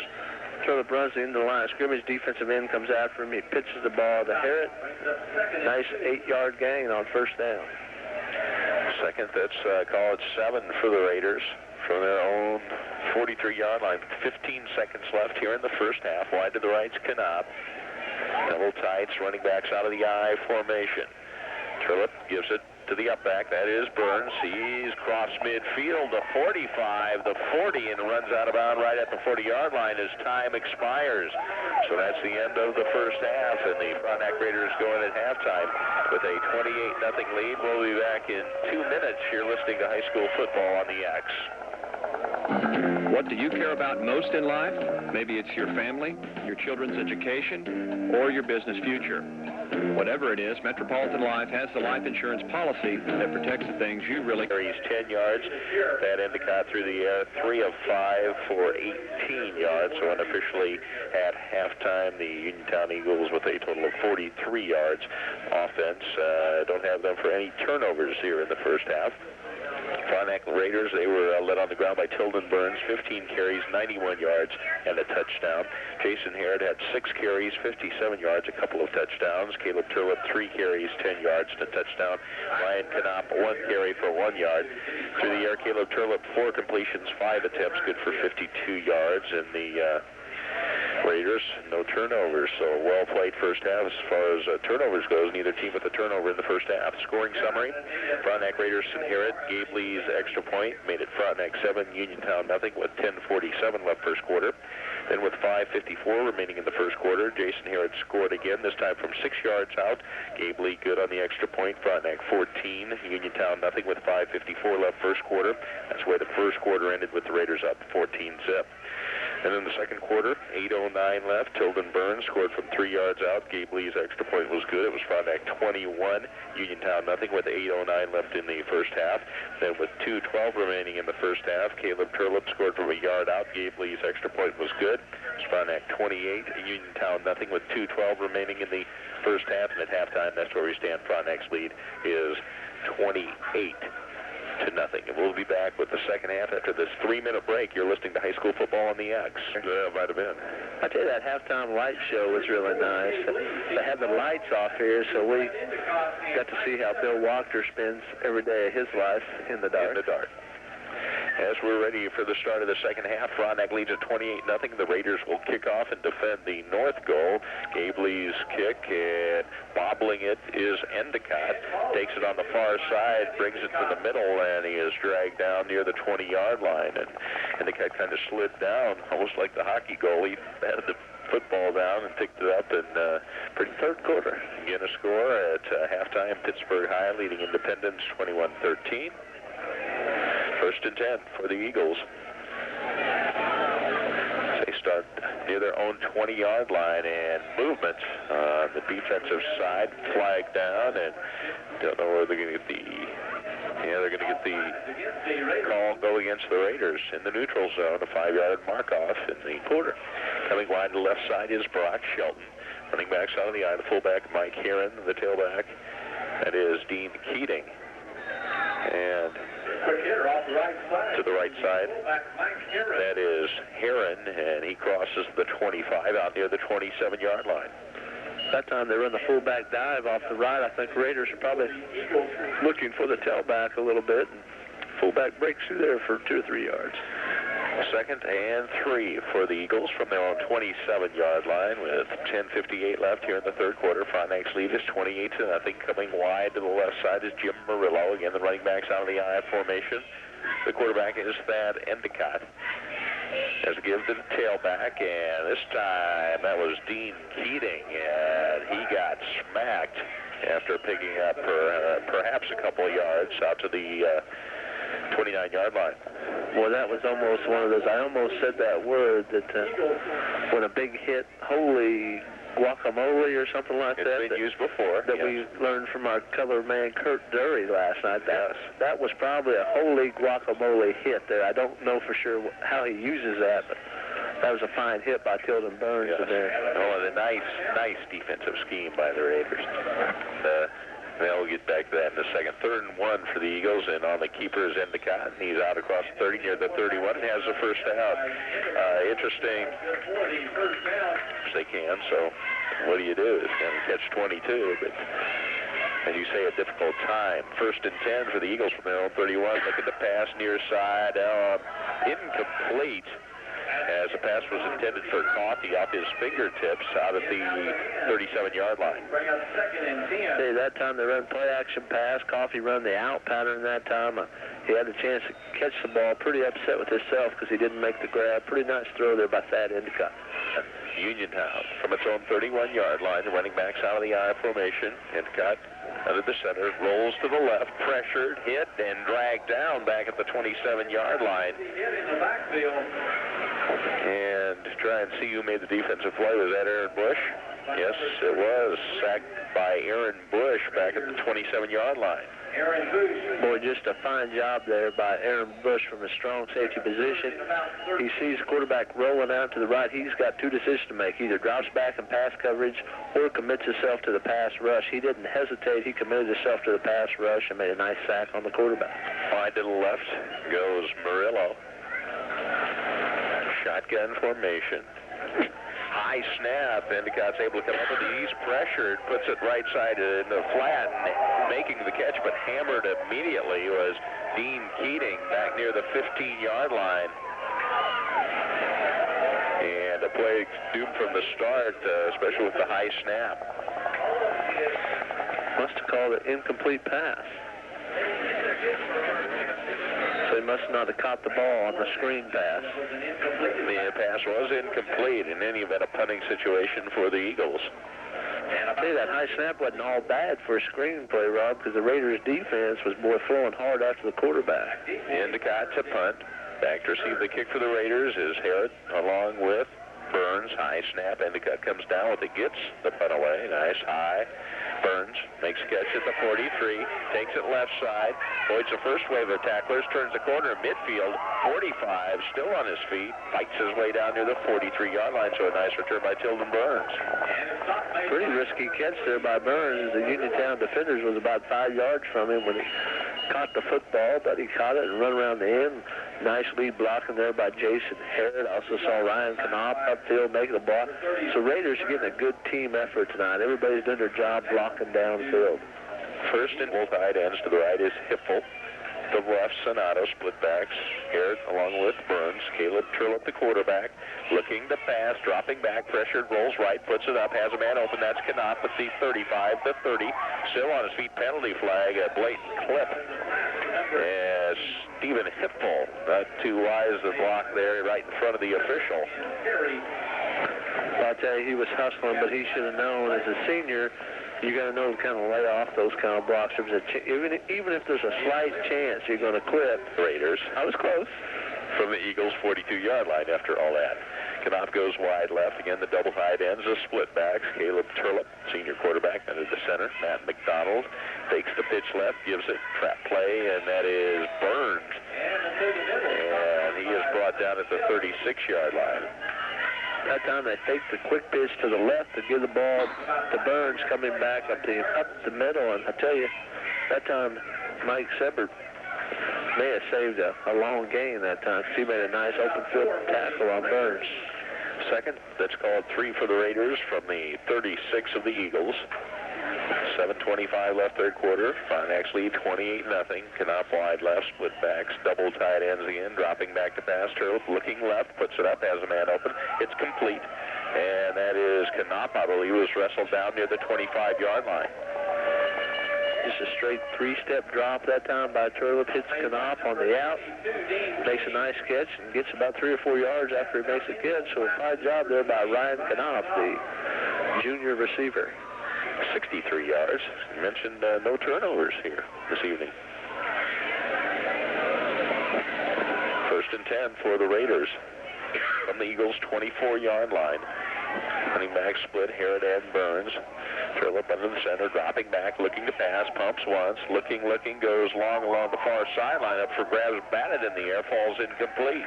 Turlip runs into the line of scrimmage. Defensive end comes after him. He pitches the ball to Herod. Nice 8-yard gain on 1st down. Second, that's call it 7 for the Raiders from their own 43-yard line. 15 seconds left here in the first half. Wide to the right's Knopp. Double tights, running backs out of the I formation. Turlip gives it to the up back. That is Burns. He's crossed midfield, the 45, the 40, and runs out of bounds right at the 40-yard line as time expires. So that's the end of the first half, and the Frontenac Raiders going at halftime with a 28-0 lead. We'll be back in 2 minutes. You're listening to High School Football on the X. What do you care about most in life? Maybe it's your family, your children's education, or your business future. Whatever it is, Metropolitan Life has the life insurance policy that protects the things you really... He's 10 yards. That Endicott through the air, 3 of 5 for 18 yards. So unofficially at halftime, the Uniontown Eagles with a total of 43 yards offense. Don't have them for any turnovers here in the first half. Frontenac Raiders, they were led on the ground by Tilden Burns, 15 carries, 91 yards, and a touchdown. Jason Herod had 6 carries, 57 yards, a couple of touchdowns. Caleb Turlip, 3 carries, 10 yards, and a touchdown. Ryan Knopp, 1 carry for 1 yard. Through the air, Caleb Turlip, 4 completions, 5 attempts, good for 52 yards, and the Raiders, no turnovers, so well played first half. As far as turnovers goes, neither team with a turnover in the first half. Scoring summary, Frontenac Raiders and Herod, Gabe Lee's extra point made it Frontenac 7, Uniontown nothing with 10:47 left first quarter. Then with 5:54 remaining in the first quarter, Jason Herod scored again, this time from 6 yards out. Gabe Lee good on the extra point. Frontenac 14, Uniontown nothing with 5:54 left first quarter. That's where the first quarter ended with the Raiders up 14-0. And in the second quarter, 8:09 left. Tilden Burns scored from 3 yards out. Gabe Lee's extra point was good. It was Frontenac 21, Uniontown nothing with 8:09 left in the first half. Then with 2:12 remaining in the first half, Caleb Turlip scored from a yard out. Gabe Lee's extra point was good. It was Frontenac 28, Uniontown nothing with 2:12 remaining in the first half. And at halftime, that's where we stand. Frontenac's lead is 28-0. And we'll be back with the second half after this 3-minute break. You're listening to High School Football on the X. Might have been. I tell you, that halftime light show was really nice. They had the lights off here, so we got to see how Bill Wachter spends every day of his life in the dark. In the dark. As we're ready for the start of the second half, Frontenac leads at 28-0. The Raiders will kick off and defend the north goal. Gabe Lee's kick, and bobbling it is Endicott. Takes it on the far side, brings it to the middle, and he is dragged down near the 20-yard line. And Endicott kind of slid down, almost like the hockey goalie. Had the football down and picked it up in pretty third quarter. Again, a score at halftime, Pittsburgh High leading Independence 21-13. First and 10 for the Eagles. They start near their own 20-yard line, and movement on the defensive side, flag down, and don't know where they're going to get the call go against the Raiders in the neutral zone, a 5-yard mark-off in the quarter. Coming wide to the left side is Brock Shelton. Running backs out of the eye, the fullback Mike Heron, the tailback, that is Dean Keating. And to the right side, that is Heron, and he crosses the 25 out near the 27-yard line. That time they run the fullback dive off the right. I think Raiders are probably looking for the tailback a little bit, and fullback breaks through there for 2 or 3 yards. Second and 3 for the Eagles from their own 27-yard line with 10:58 left here in the third quarter. Frontenac's lead is 28-0. Coming wide to the left side is Jim Murillo. Again, the running backs out of the I formation. The quarterback is Thad Endicott. As a give to the tailback, and this time that was Dean Keating, and he got smacked after picking up perhaps a couple of yards out to the 29-yard line. Well, that was almost one of those, I almost said that word, that when a big hit, holy guacamole or something like that. It's been used before. That we learned from our color man, Kurt Dury, last night. That was probably a holy guacamole hit there. I don't know for sure how he uses that, but that was a fine hit by Tilden Burns there. Oh, and a nice defensive scheme by the Raiders. Well, we'll get back to that in a second. 3rd and 1 for the Eagles, and on the keeper is Endicott. He's out across the 30 near the 31 and has the first out. Interesting. They can, so what do you do? It's going to catch 22, but as you say, a difficult time. 1st and 10 for the Eagles from their own 31. Look at the pass near side. Incomplete, as the pass was intended for Coffey off his fingertips out at the 37-yard line. Hey, that time they run play-action pass. Coffey run the out pattern that time. He had a chance to catch the ball. Pretty upset with himself because he didn't make the grab. Pretty nice throw there by Thad Endicott. Uniontown from its own 31-yard line. The running backs out of the I formation. Endicott under the center, rolls to the left, pressured, hit, and dragged down back at the 27-yard line. And try and see who made the defensive play. Was that Aaron Bush? Yes, it was. Sacked by Aaron Bush back at the 27-yard line. Boy, just a fine job there by Aaron Bush from a strong safety position. He sees quarterback rolling out to the right. He's got 2 decisions to make. Either drops back in pass coverage or commits himself to the pass rush. He didn't hesitate. He committed himself to the pass rush and made a nice sack on the quarterback. Wide to the left goes Murillo. Shotgun formation. High snap. Endicott's able to come up with it. He's pressured, puts it right side in the flat, and making the catch, but hammered immediately was Dean Keating back near the 15-yard line. And a play doomed from the start, especially with the high snap. Must have called it incomplete pass. So he must not have caught the ball on the screen pass. The pass was incomplete. In any event, a punting situation for the Eagles. And I'll tell you, that high snap wasn't all bad for a screen play, Rob, because the Raiders' defense was throwing hard after the quarterback. Endicott to punt. Back to receive the kick for the Raiders is Harrod along with Burns. High snap. Endicott comes down with it. Gets the punt away. Nice high. Burns makes a catch at the 43. Takes it left side. Avoids the first wave of tacklers. Turns the corner in midfield. 45. Still on his feet. Fights his way down near the 43-yard line. So a nice return by Tilden Burns. Pretty risky catch there by Burns. The Uniontown defenders was about 5 yards from him when he caught the football, but he caught it and run around the end. Nice lead blocking there by Jason Harrod. Also saw Ryan Knopp upfield making the block. So Raiders are getting a good team effort tonight. Everybody's doing their job blocking downfield. First and both tight ends. To the right is Hippel. To the left, Sonato. Split backs. Harrod along with Burns. Caleb Turlip, the quarterback. Looking to pass. Dropping back. Pressured. Rolls right. Puts it up. Has a man open. That's Knopp at the 35, the 30. Still on his feet. Penalty flag. A blatant clip. As Stephen Hippel, not too wise to block there right in front of the official. I'll tell you, he was hustling, but he should have known as a senior, you got to know to kind of lay off those kind of blocks. Even if there's a slight chance you're going to clip. Raiders. I was close. From the Eagles' 42-yard line after all that. Knopp goes wide left. Again, the double tight ends, the split backs. Caleb Turlip, senior quarterback, under the center. Matt McDonald takes the pitch left, gives it trap play, and that is Burns. And he is brought down at the 36-yard line. That time they take the quick pitch to the left to give the ball to Burns coming back up the middle. And I tell you, that time Mike Sebert may have saved a long gain that time. He made a nice open field tackle on Burns. Second, that's called 3 for the Raiders from the 36 of the Eagles. 7:25 left third quarter. Frontenac lead 28-0. Knopp wide left, split backs, double tight ends again, dropping back to pass. Turlip looking left, puts it up, has a man open. It's complete. And that is Knopp, I believe, was wrestled down near the 25-yard line. Just a straight three-step drop that time by Turlip. Hits Knopp on the out. Makes a nice catch and gets about 3 or 4 yards after he makes a catch. So a fine job there by Ryan Knopp, the junior receiver. 63 yards. You mentioned no turnovers here this evening. First and 10 for the Raiders from the Eagles' 24-yard line. Running back split, Harrod and Burns. Turlip under the center, dropping back, looking to pass, pumps once, looking, goes long along the far sideline, up for grabs, batted in the air, falls incomplete.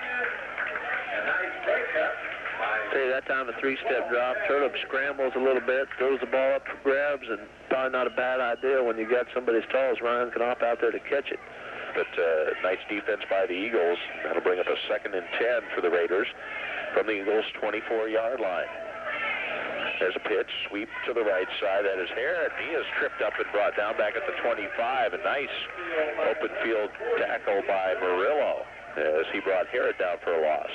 Say that time a three-step drop. Turlip scrambles a little bit, throws the ball up for grabs, and probably not a bad idea when you got somebody as tall as Ryan Knopp out there to catch it. But nice defense by the Eagles. That'll bring up a 2nd and 10 for the Raiders from the Eagles' 24-yard line. There's a pitch, sweep to the right side. That is Harrod. He is tripped up and brought down back at the 25. A nice open field tackle by Murillo as he brought Harrod down for a loss.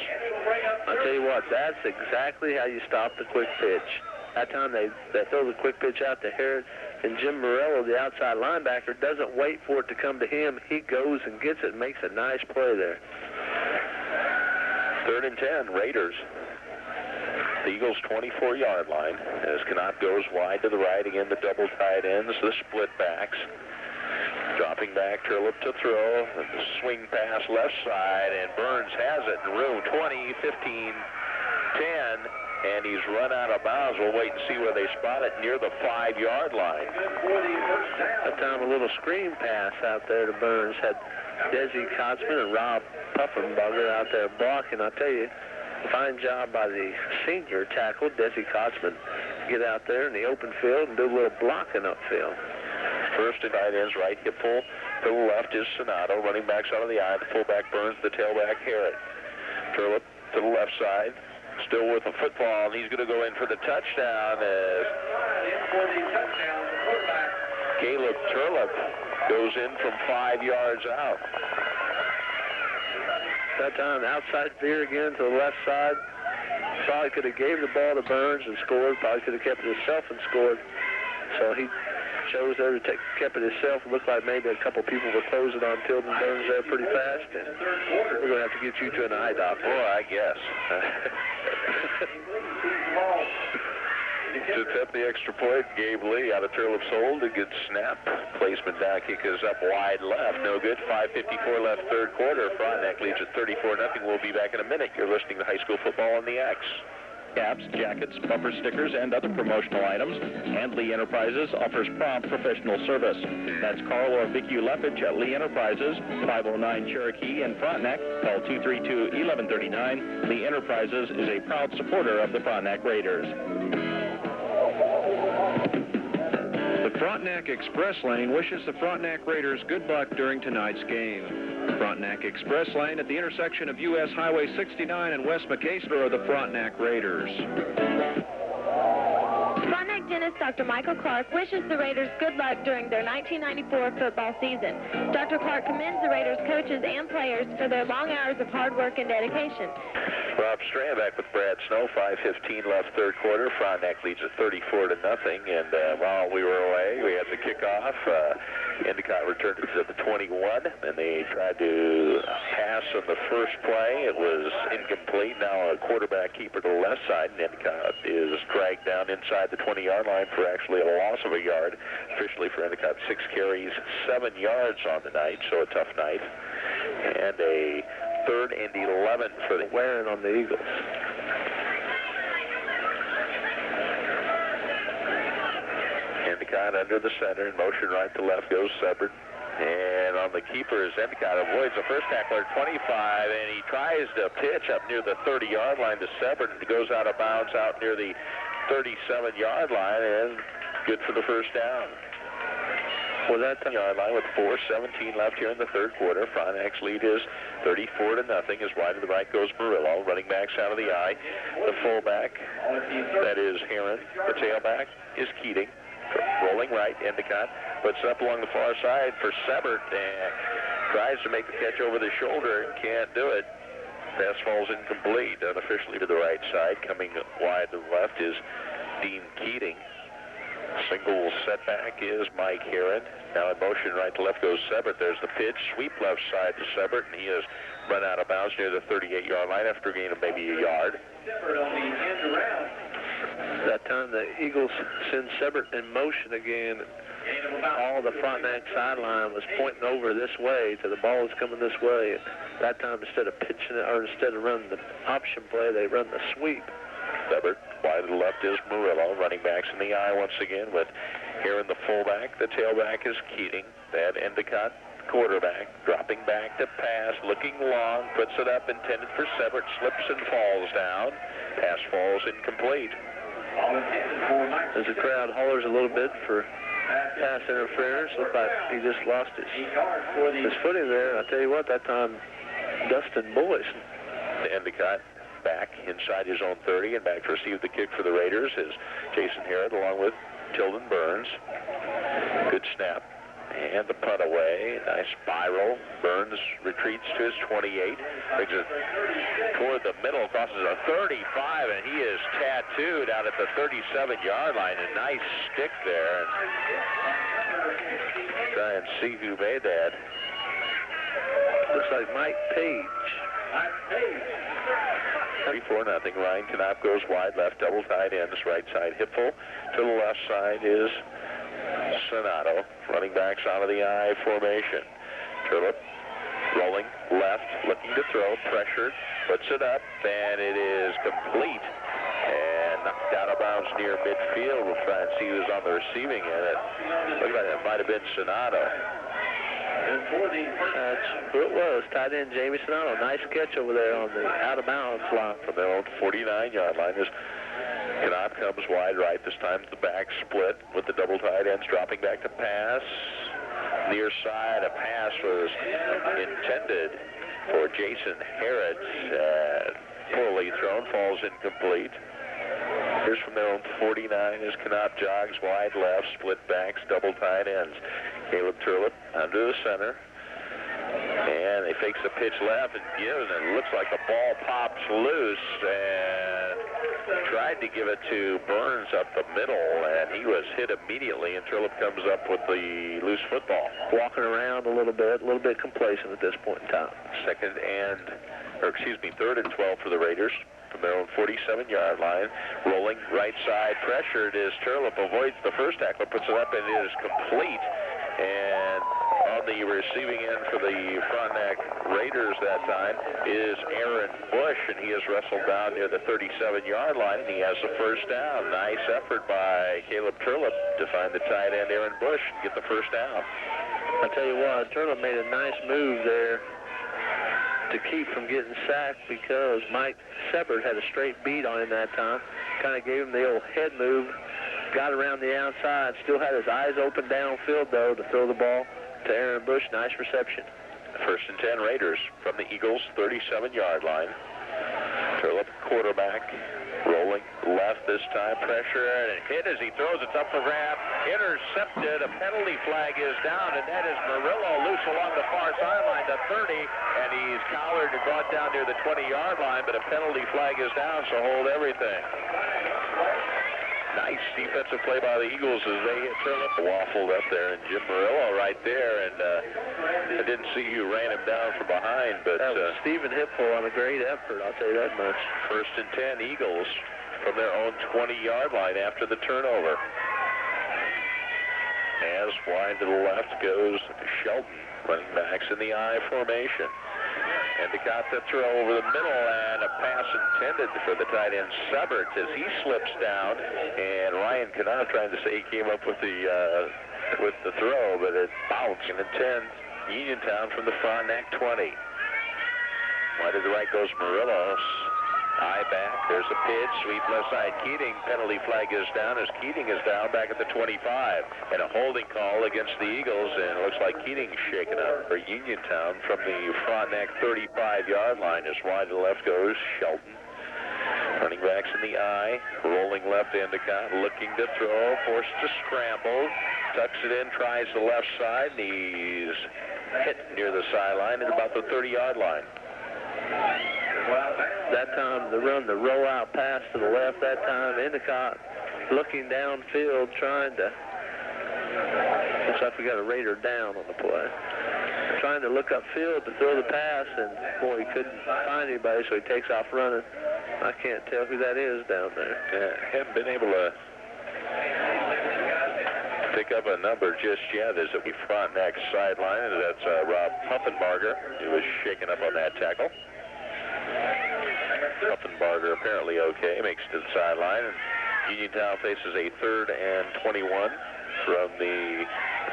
I'll tell you what, that's exactly how you stop the quick pitch. That time they throw the quick pitch out to Harrod, and Jim Murillo, the outside linebacker, doesn't wait for it to come to him. He goes and gets it and makes a nice play there. 3rd and 10, Raiders. The Eagles' 24-yard line as Knopp goes wide to the right. Again, the double tight ends, the split backs. Dropping back, Turlip to throw. And the swing pass left side, and Burns has it in room. 20, 15, 10, and he's run out of bounds. We'll wait and see where they spot it near the 5-yard line. That time a little screen pass out there to Burns. Had Desi Kotzman and Rob Puffenbugger out there blocking. I'll tell you, fine job by the senior tackle, Desi Kotzman. Get out there in the open field and do a little blocking upfield. First and tight ends, right hip full. To the left is Sonato. Running backs out of the eye. The fullback Burns, the tailback Harrod. Turlip to the left side. Still with the football, and he's going to go in for the touchdown as Caleb Turlip goes in from 5 yards out. That time, outside veer again to the left side. Probably could have gave the ball to Burns and scored. Probably could have kept it himself and scored. So he chose there to kept it himself. It looked like maybe a couple people were closing on Tilden Burns there pretty fast. And we're going to have to get you to an eye doctor. Boy, I guess. Sits up the extra point. Gabe Lee out of Turlip's hold. A good snap. Placement down. Kick is up wide left. No good. 5:54 left third quarter. Frontenac leads at 34-0. We'll be back in a minute. You're listening to High School Football on the X. Caps, jackets, bumper stickers, and other promotional items. And Lee Enterprises offers prompt professional service. That's Carl or Vicki Lepage at Lee Enterprises, 509 Cherokee in Frontenac. Call 232-1139. Lee Enterprises is a proud supporter of the Frontenac Raiders. The Frontenac Express Lane wishes the Frontenac Raiders good luck during tonight's game. Frontenac Express Lane at the intersection of U.S. Highway 69 and West McCaysville are the Frontenac Raiders. Frontenac dentist Dr. Michael Clark wishes the Raiders good luck during their 1994 football season. Dr. Clark commends the Raiders coaches and players for their long hours of hard work and dedication. Rob Strand back with Brad Snow. 5:15 left third quarter. Frontenac leads at 34-0. And while we were away, we had the kickoff. Endicott returned it to the 21, and they tried to pass on the first play. It was incomplete. Now a quarterback keeper to the left side, and Endicott is dragged down inside the 20-yard line for actually a loss of a yard. Officially for Endicott, 6 carries, 7 yards on the night, so a tough night. And a 3rd and 11 for the wearing on the Eagles. Endicott under the center, in motion right to left goes Sebert. And on the keeper is Endicott, avoids the first tackler at 25, and he tries to pitch up near the 30-yard line to Sebert, and goes out of bounds out near the 37-yard line, and good for the first down. Well, that 10-yard line with 4:17 left here in the third quarter. Frontenac's lead is 34-0. As wide to the right goes Murillo. Running backs out of the eye. The fullback, that is Heron. The tailback is Keating. Rolling right, Endicott puts it up along the far side for Sebert and tries to make the catch over the shoulder and can't do it. Pass falls incomplete, unofficially to the right side. Coming wide to the left is Dean Keating. Single setback is Mike Heron. Now in motion right to left goes Sebert. There's the pitch. Sweep left side to Sebert, and he has run out of bounds near the 38-yard line after a gain of maybe a yard. That time the Eagles send Sebert in motion again. All the Frontenac sideline was pointing over this way to the ball is coming this way. That time instead of pitching it, or instead of running the option play, they run the sweep. Sebert. Wide to the left is Murillo. Running backs in the eye once again with Heron the fullback. The tailback is Keating. That Endicott quarterback dropping back to pass, looking long, puts it up, intended for Sebert, slips and falls down. Pass falls incomplete. As the crowd hollers a little bit for pass interference, looks like he just lost his footing there. I tell you what, that time Dustin Boyce. Endicott back inside his own 30, and back to receive the kick for the Raiders is Jason Harrod along with Tilden Burns. Good snap. And the punt away. Nice spiral. Burns retreats to his 28. Brings it toward the middle. Crosses a 35, and he is tattooed out at the 37-yard line. A nice stick there. Try and see who made that. Looks like Mike Page. 34-0. Ryan Knapp goes wide left, double tight ends, right side Hipfel. To the left side is Sonato. Running backs out of the I formation. Turlip rolling left, looking to throw, pressured, puts it up, and it is complete. And knocked out of bounds near midfield. We'll try and see who's on the receiving end. It looks like it might have been Sonato. That's who it was. Tight end Jamie Sonato. Nice catch over there on the out-of-bounds line. From their own 49-yard line. Knapp comes wide right. This time the back split with the double tight ends dropping back to pass. Near side, a pass was intended for Jason Harrod. Poorly thrown, falls incomplete. Here's from their own 49 as Knapp jogs wide left, split backs, double tight ends. Caleb Turlip under the center. And they fakes the pitch left and gives, and it looks like the ball pops loose, and tried to give it to Burns up the middle, and he was hit immediately, and Turlip comes up with the loose football. Walking around a little bit complacent at this point in time. 2nd and third and 12 for the Raiders from their own 47-yard line. Rolling right side, pressured is Turlip, avoids the first tackler, puts it up, and it is complete. And on the receiving end for the Frontenac Raiders that time is Aaron Bush, and he is wrestled down near the 37-yard line, and he has the first down. Nice effort by Caleb Turlip to find the tight end Aaron Bush and get the first down. I'll tell you what, Turlip made a nice move there to keep from getting sacked because Mike Sebert had a straight beat on him that time. Kind of gave him the old head move, got around the outside, still had his eyes open downfield, though, to throw the ball to Aaron Bush. Nice reception. First and 10 Raiders from the Eagles' 37-yard line. Turlip, quarterback, rolling left this time, pressure, and hit as he throws. It's up for grab, intercepted. A penalty flag is down, and that is Murillo loose along the far sideline to 30, and he's collared and brought down near the 20-yard line, but a penalty flag is down, so hold everything. Nice defensive play by the Eagles as they hit Turlip. Waffled up there, and Jim Murillo right there, and I didn't see who ran him down from behind, but that was Stephen Hipple on a great effort, I'll tell you that much. First and 10 Eagles from their own 20-yard line after the turnover. As wide to the left goes Shelton, running backs in the I formation. Endicott to throw over the middle, and a pass intended for the tight end Sebert as he slips down, and Ryan Knopf trying to say he came up with the throw, but it bounced. And the 10, Uniontown from the Frontenac 20. Wide to the right goes Murillo. Eye back, there's a pitch, sweep left side Keating, penalty flag is down as Keating is down back at the 25, and a holding call against the Eagles, and it looks like Keating's shaken up for Uniontown from the Frontenac 35-yard line. As wide to the left goes Shelton. Running backs in the eye, rolling left Endicott, looking to throw, forced to scramble, tucks it in, tries the left side, and he's hit near the sideline at about the 30-yard line. That time the rollout pass to the left, that time Endicott looking downfield, trying to, looks like we got a Raider down on the play. Trying to look upfield to throw the pass, and boy, he couldn't find anybody, so he takes off running. I can't tell who that is down there. Haven't been able to pick up a number just yet. Is it the Frontenac sideline? That's Rob Puffenbarger. He was shaken up on that tackle. Puffenbarger apparently okay, makes it to the sideline, and Uniontown faces a 3rd and 21 from the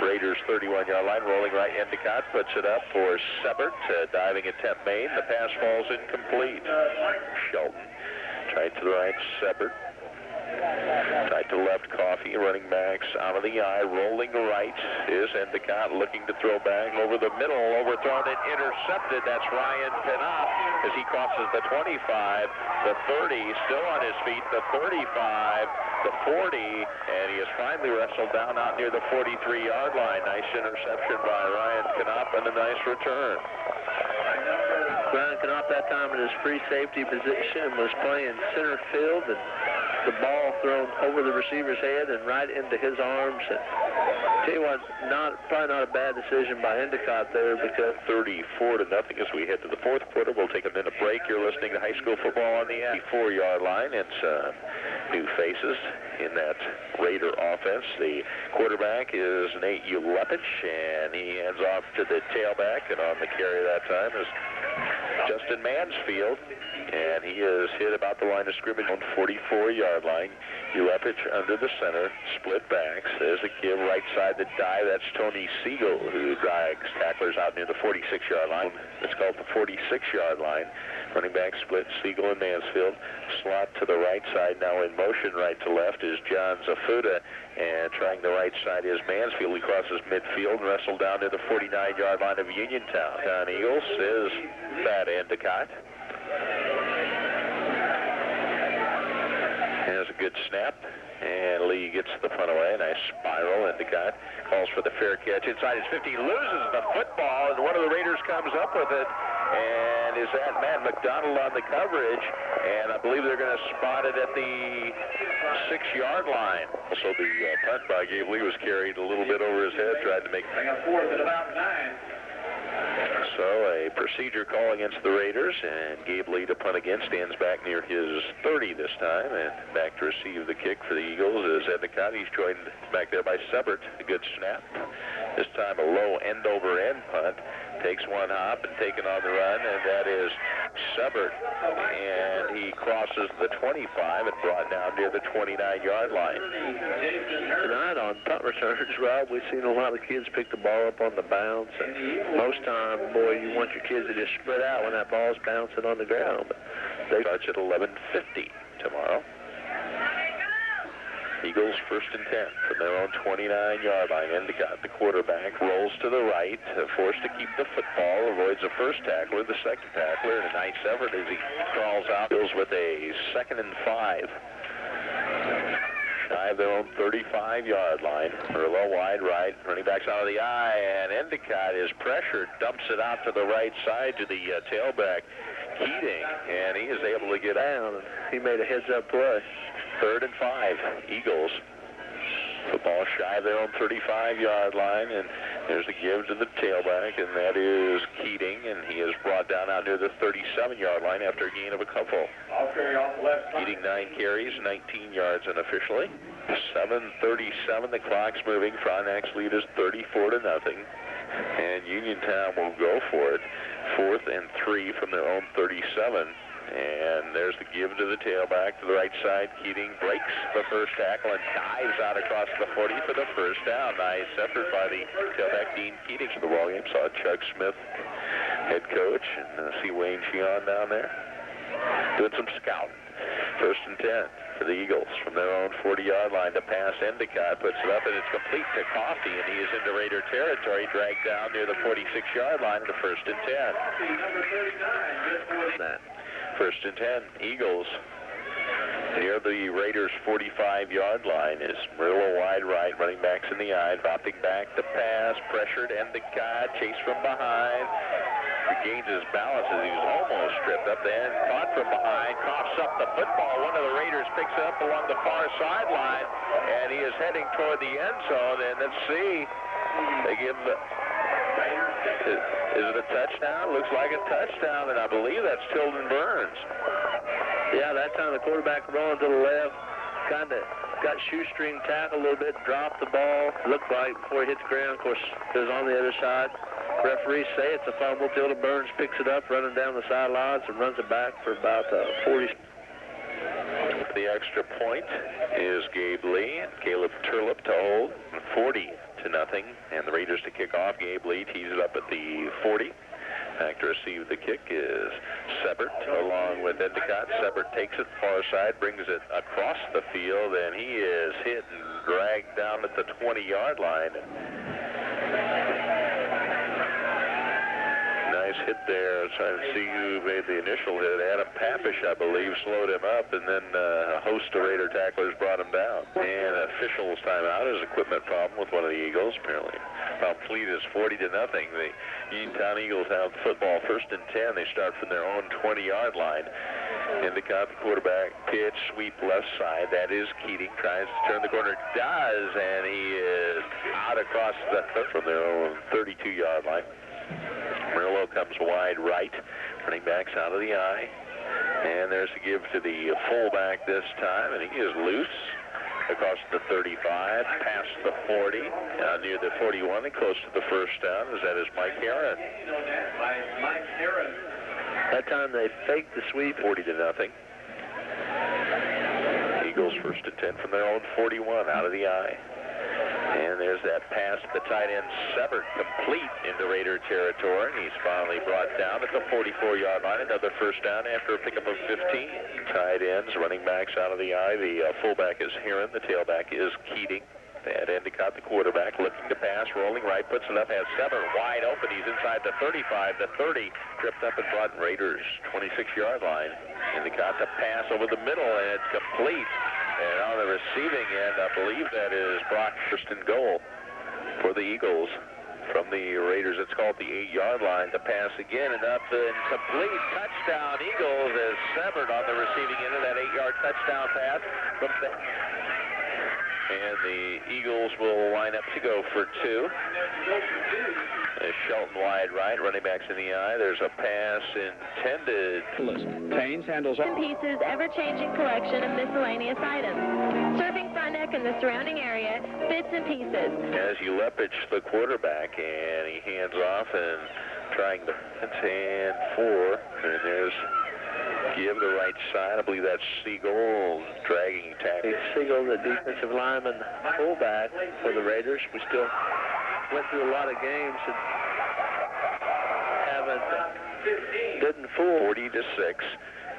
Raiders' 31-yard line. Rolling right, Endicott puts it up for Sebert, diving attempt made. The pass falls incomplete. Shelton tried to the right, Sebert. Tight to left, Coffee, running backs out of the eye, rolling right is Endicott, looking to throw back over the middle, overthrown and intercepted. That's Ryan Knopf as he crosses the 25, the 30, still on his feet, the 35, the 40, and he is finally wrestled down out near the 43-yard line. Nice interception by Ryan Knopf and a nice return. Ryan Knopf that time in his free safety position was playing center field, and the ball thrown over the receiver's head and right into his arms. And tell you what, probably not a bad decision by Endicott there, because 34-0 as we head to the fourth quarter. We'll take a minute break. You're listening to high school football on the 4-yard line. It's new faces in that Raider offense. The quarterback is Nate Ulepich, and he hands off to the tailback, and on the carry that time is Justin Mansfield, and he is hit about the line of scrimmage on 44-yard line. Ulepich under the center, split backs. There's a give right side to dive. That's Tony Siegel, who drags tacklers out near the 46-yard line. It's called the 46-yard line. Running back split, Siegel and Mansfield. Slot to the right side, now in motion right to left is John Zafuda, and trying the right side is Mansfield. He crosses midfield, wrestled down to the 49-yard line of Uniontown. Down Eagles is Thad Endicott. Has a good snap, and Lee gets the punt away. Nice spiral. Endicott calls for the fair catch inside his 50, loses the football, and one of the Raiders comes up with it, and is that Matt McDonald on the coverage, and I believe they're going to spot it at the 6-yard line. So the punt by Gabe Lee was carried a little bit over his head, tried to make... So So a procedure call against the Raiders, and Gabe Lee to punt again, stands back near his 30 this time, and back to receive the kick for the Eagles is Endicott. He's joined back there by Sebert. A good snap. This time a low end-over-end punt. Takes one hop and taken on the run, and that is Sebert. And he crosses the 25 and brought down near the 29-yard line. Tonight on punt returns, Rob, we've seen a lot of kids pick the ball up on the bounce. And most time, boy, you want your kids to just spread out when that ball's bouncing on the ground. But They touch at 11:50 tomorrow. Eagles 1st and 10 from their own 29-yard line. Endicott, the quarterback, rolls to the right, forced to keep the football, avoids the first tackler, the second tackler, and a nice effort as he crawls out. Eagles with a 2nd and 5. Shy of their own 35-yard line. Merlot wide right, running backs out of the eye, and Endicott is pressured, dumps it out to the right side to the tailback, Keating, and he is able to get down. he made a heads-up play. 3rd and 5, Eagles. Football shy of their own 35-yard line, and there's the give to the tailback, and that is Keating, and he is brought down out near the 37-yard line after a gain of a couple. Keating 9 carries, 19 yards unofficially. 7:37, the clock's moving. Frontenac's lead is 34-0, and Uniontown will go for it. 4th and 3 from their own 37. And there's the give to the tailback to the right side. Keating breaks the first tackle and dives out across the 40 for the first down. Nice effort by the tailback, Dean Keating, for the ballgame. Saw Chuck Smith, head coach, and see Wayne Sheon down there doing some scouting. 1st and 10 for the Eagles from their own 40-yard line to pass. Endicott puts it up, and it's complete to Coffey, and he is into Raider territory, dragged down near the 46-yard line to 1st and 10. 1st and 10, Eagles. Near the Raiders' 45-yard line is Murillo wide right, running backs in the eye, dropping back to pass, pressured Endicott, chased from behind. Regains his balance as he was almost stripped up there, and caught from behind, coughs up the football. One of the Raiders picks it up along the far sideline, and he is heading toward the end zone, and let's see, they give the... Is it a touchdown? Looks like a touchdown, and I believe that's Tilden Burns. Yeah, that time the quarterback rolling to the left, kind of got shoestring tackle a little bit, dropped the ball, looked like before he hit the ground. Of course, it was on the other side. Referees say it's a fumble. Tilden Burns picks it up, running down the sidelines, and runs it back for about 40. The extra point is Gabe Lee and Caleb Turlip to hold, 40-0, and the Raiders to kick off. Gabe Lee tees it up at the 40. Back to receive the kick is Sebert along with Endicott. Sebert takes it far side, brings it across the field, and he is hit and dragged down at the 20-yard line. Nice hit there. Trying to see who made the initial hit. Adam Papish, I believe, slowed him up, and then a host of Raider tacklers brought him down. And officials timeout is equipment problem with one of the Eagles, apparently. Mount Fleet is 40-0. The Uniontown Eagles have football 1st and 10. They start from their own 20-yard line. Endicott, the quarterback, pitch, sweep left side. That is Keating. Tries to turn the corner. Does, and he is out across the from their own 32-yard line. Murillo comes wide right. Running backs out of the eye. And there's a give to the fullback this time, and he is loose across the 35, past the 40, near the 41, and close to the first down, as that is Mike Heron. That time they faked the sweep. 40-0. Eagles 1st and 10 from their own 41, out of the eye. And there's that pass to the tight end, Sebert, complete into Raider territory. And he's finally brought down at the 44-yard line. Another first down after a pickup of 15. Tight ends, running backs out of the eye. The fullback is Heron. The tailback is Keating. And Endicott, the quarterback, looking to pass, rolling right, puts it up, has Sebert wide open. He's inside the 35, the 30, tripped up and brought Raiders 26-yard line. Endicott to pass over the middle, and it's complete. And on the receiving end, I believe that is Brock, 1st and goal for the Eagles. From the Raiders, it's called the 8-yard line. To pass again, and up and complete. Touchdown, Eagles, as Sebert on the receiving end of that 8-yard touchdown pass. And the Eagles will line up to go for two. Shelton wide right, running backs in the eye. There's a pass intended. Taines handles and pieces, ever-changing collection of miscellaneous items. Serving Frontenac and the surrounding area, bits and pieces. As you Lepich, the quarterback, and he hands off and trying to hand four. And there's give the right side. I believe that's Siegel dragging tackle. Siegel, the defensive lineman, fullback for the Raiders. We still went through a lot of games and didn't fool. 40-6,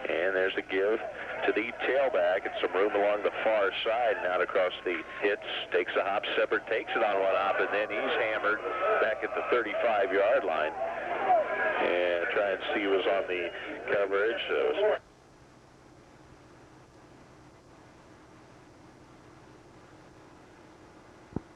and there's a give to the tailback and some room along the far side. Now across the hits, takes a hop, Seppert takes it on one hop, and then he's hammered back at the 35-yard line. And try and see who was on the coverage. So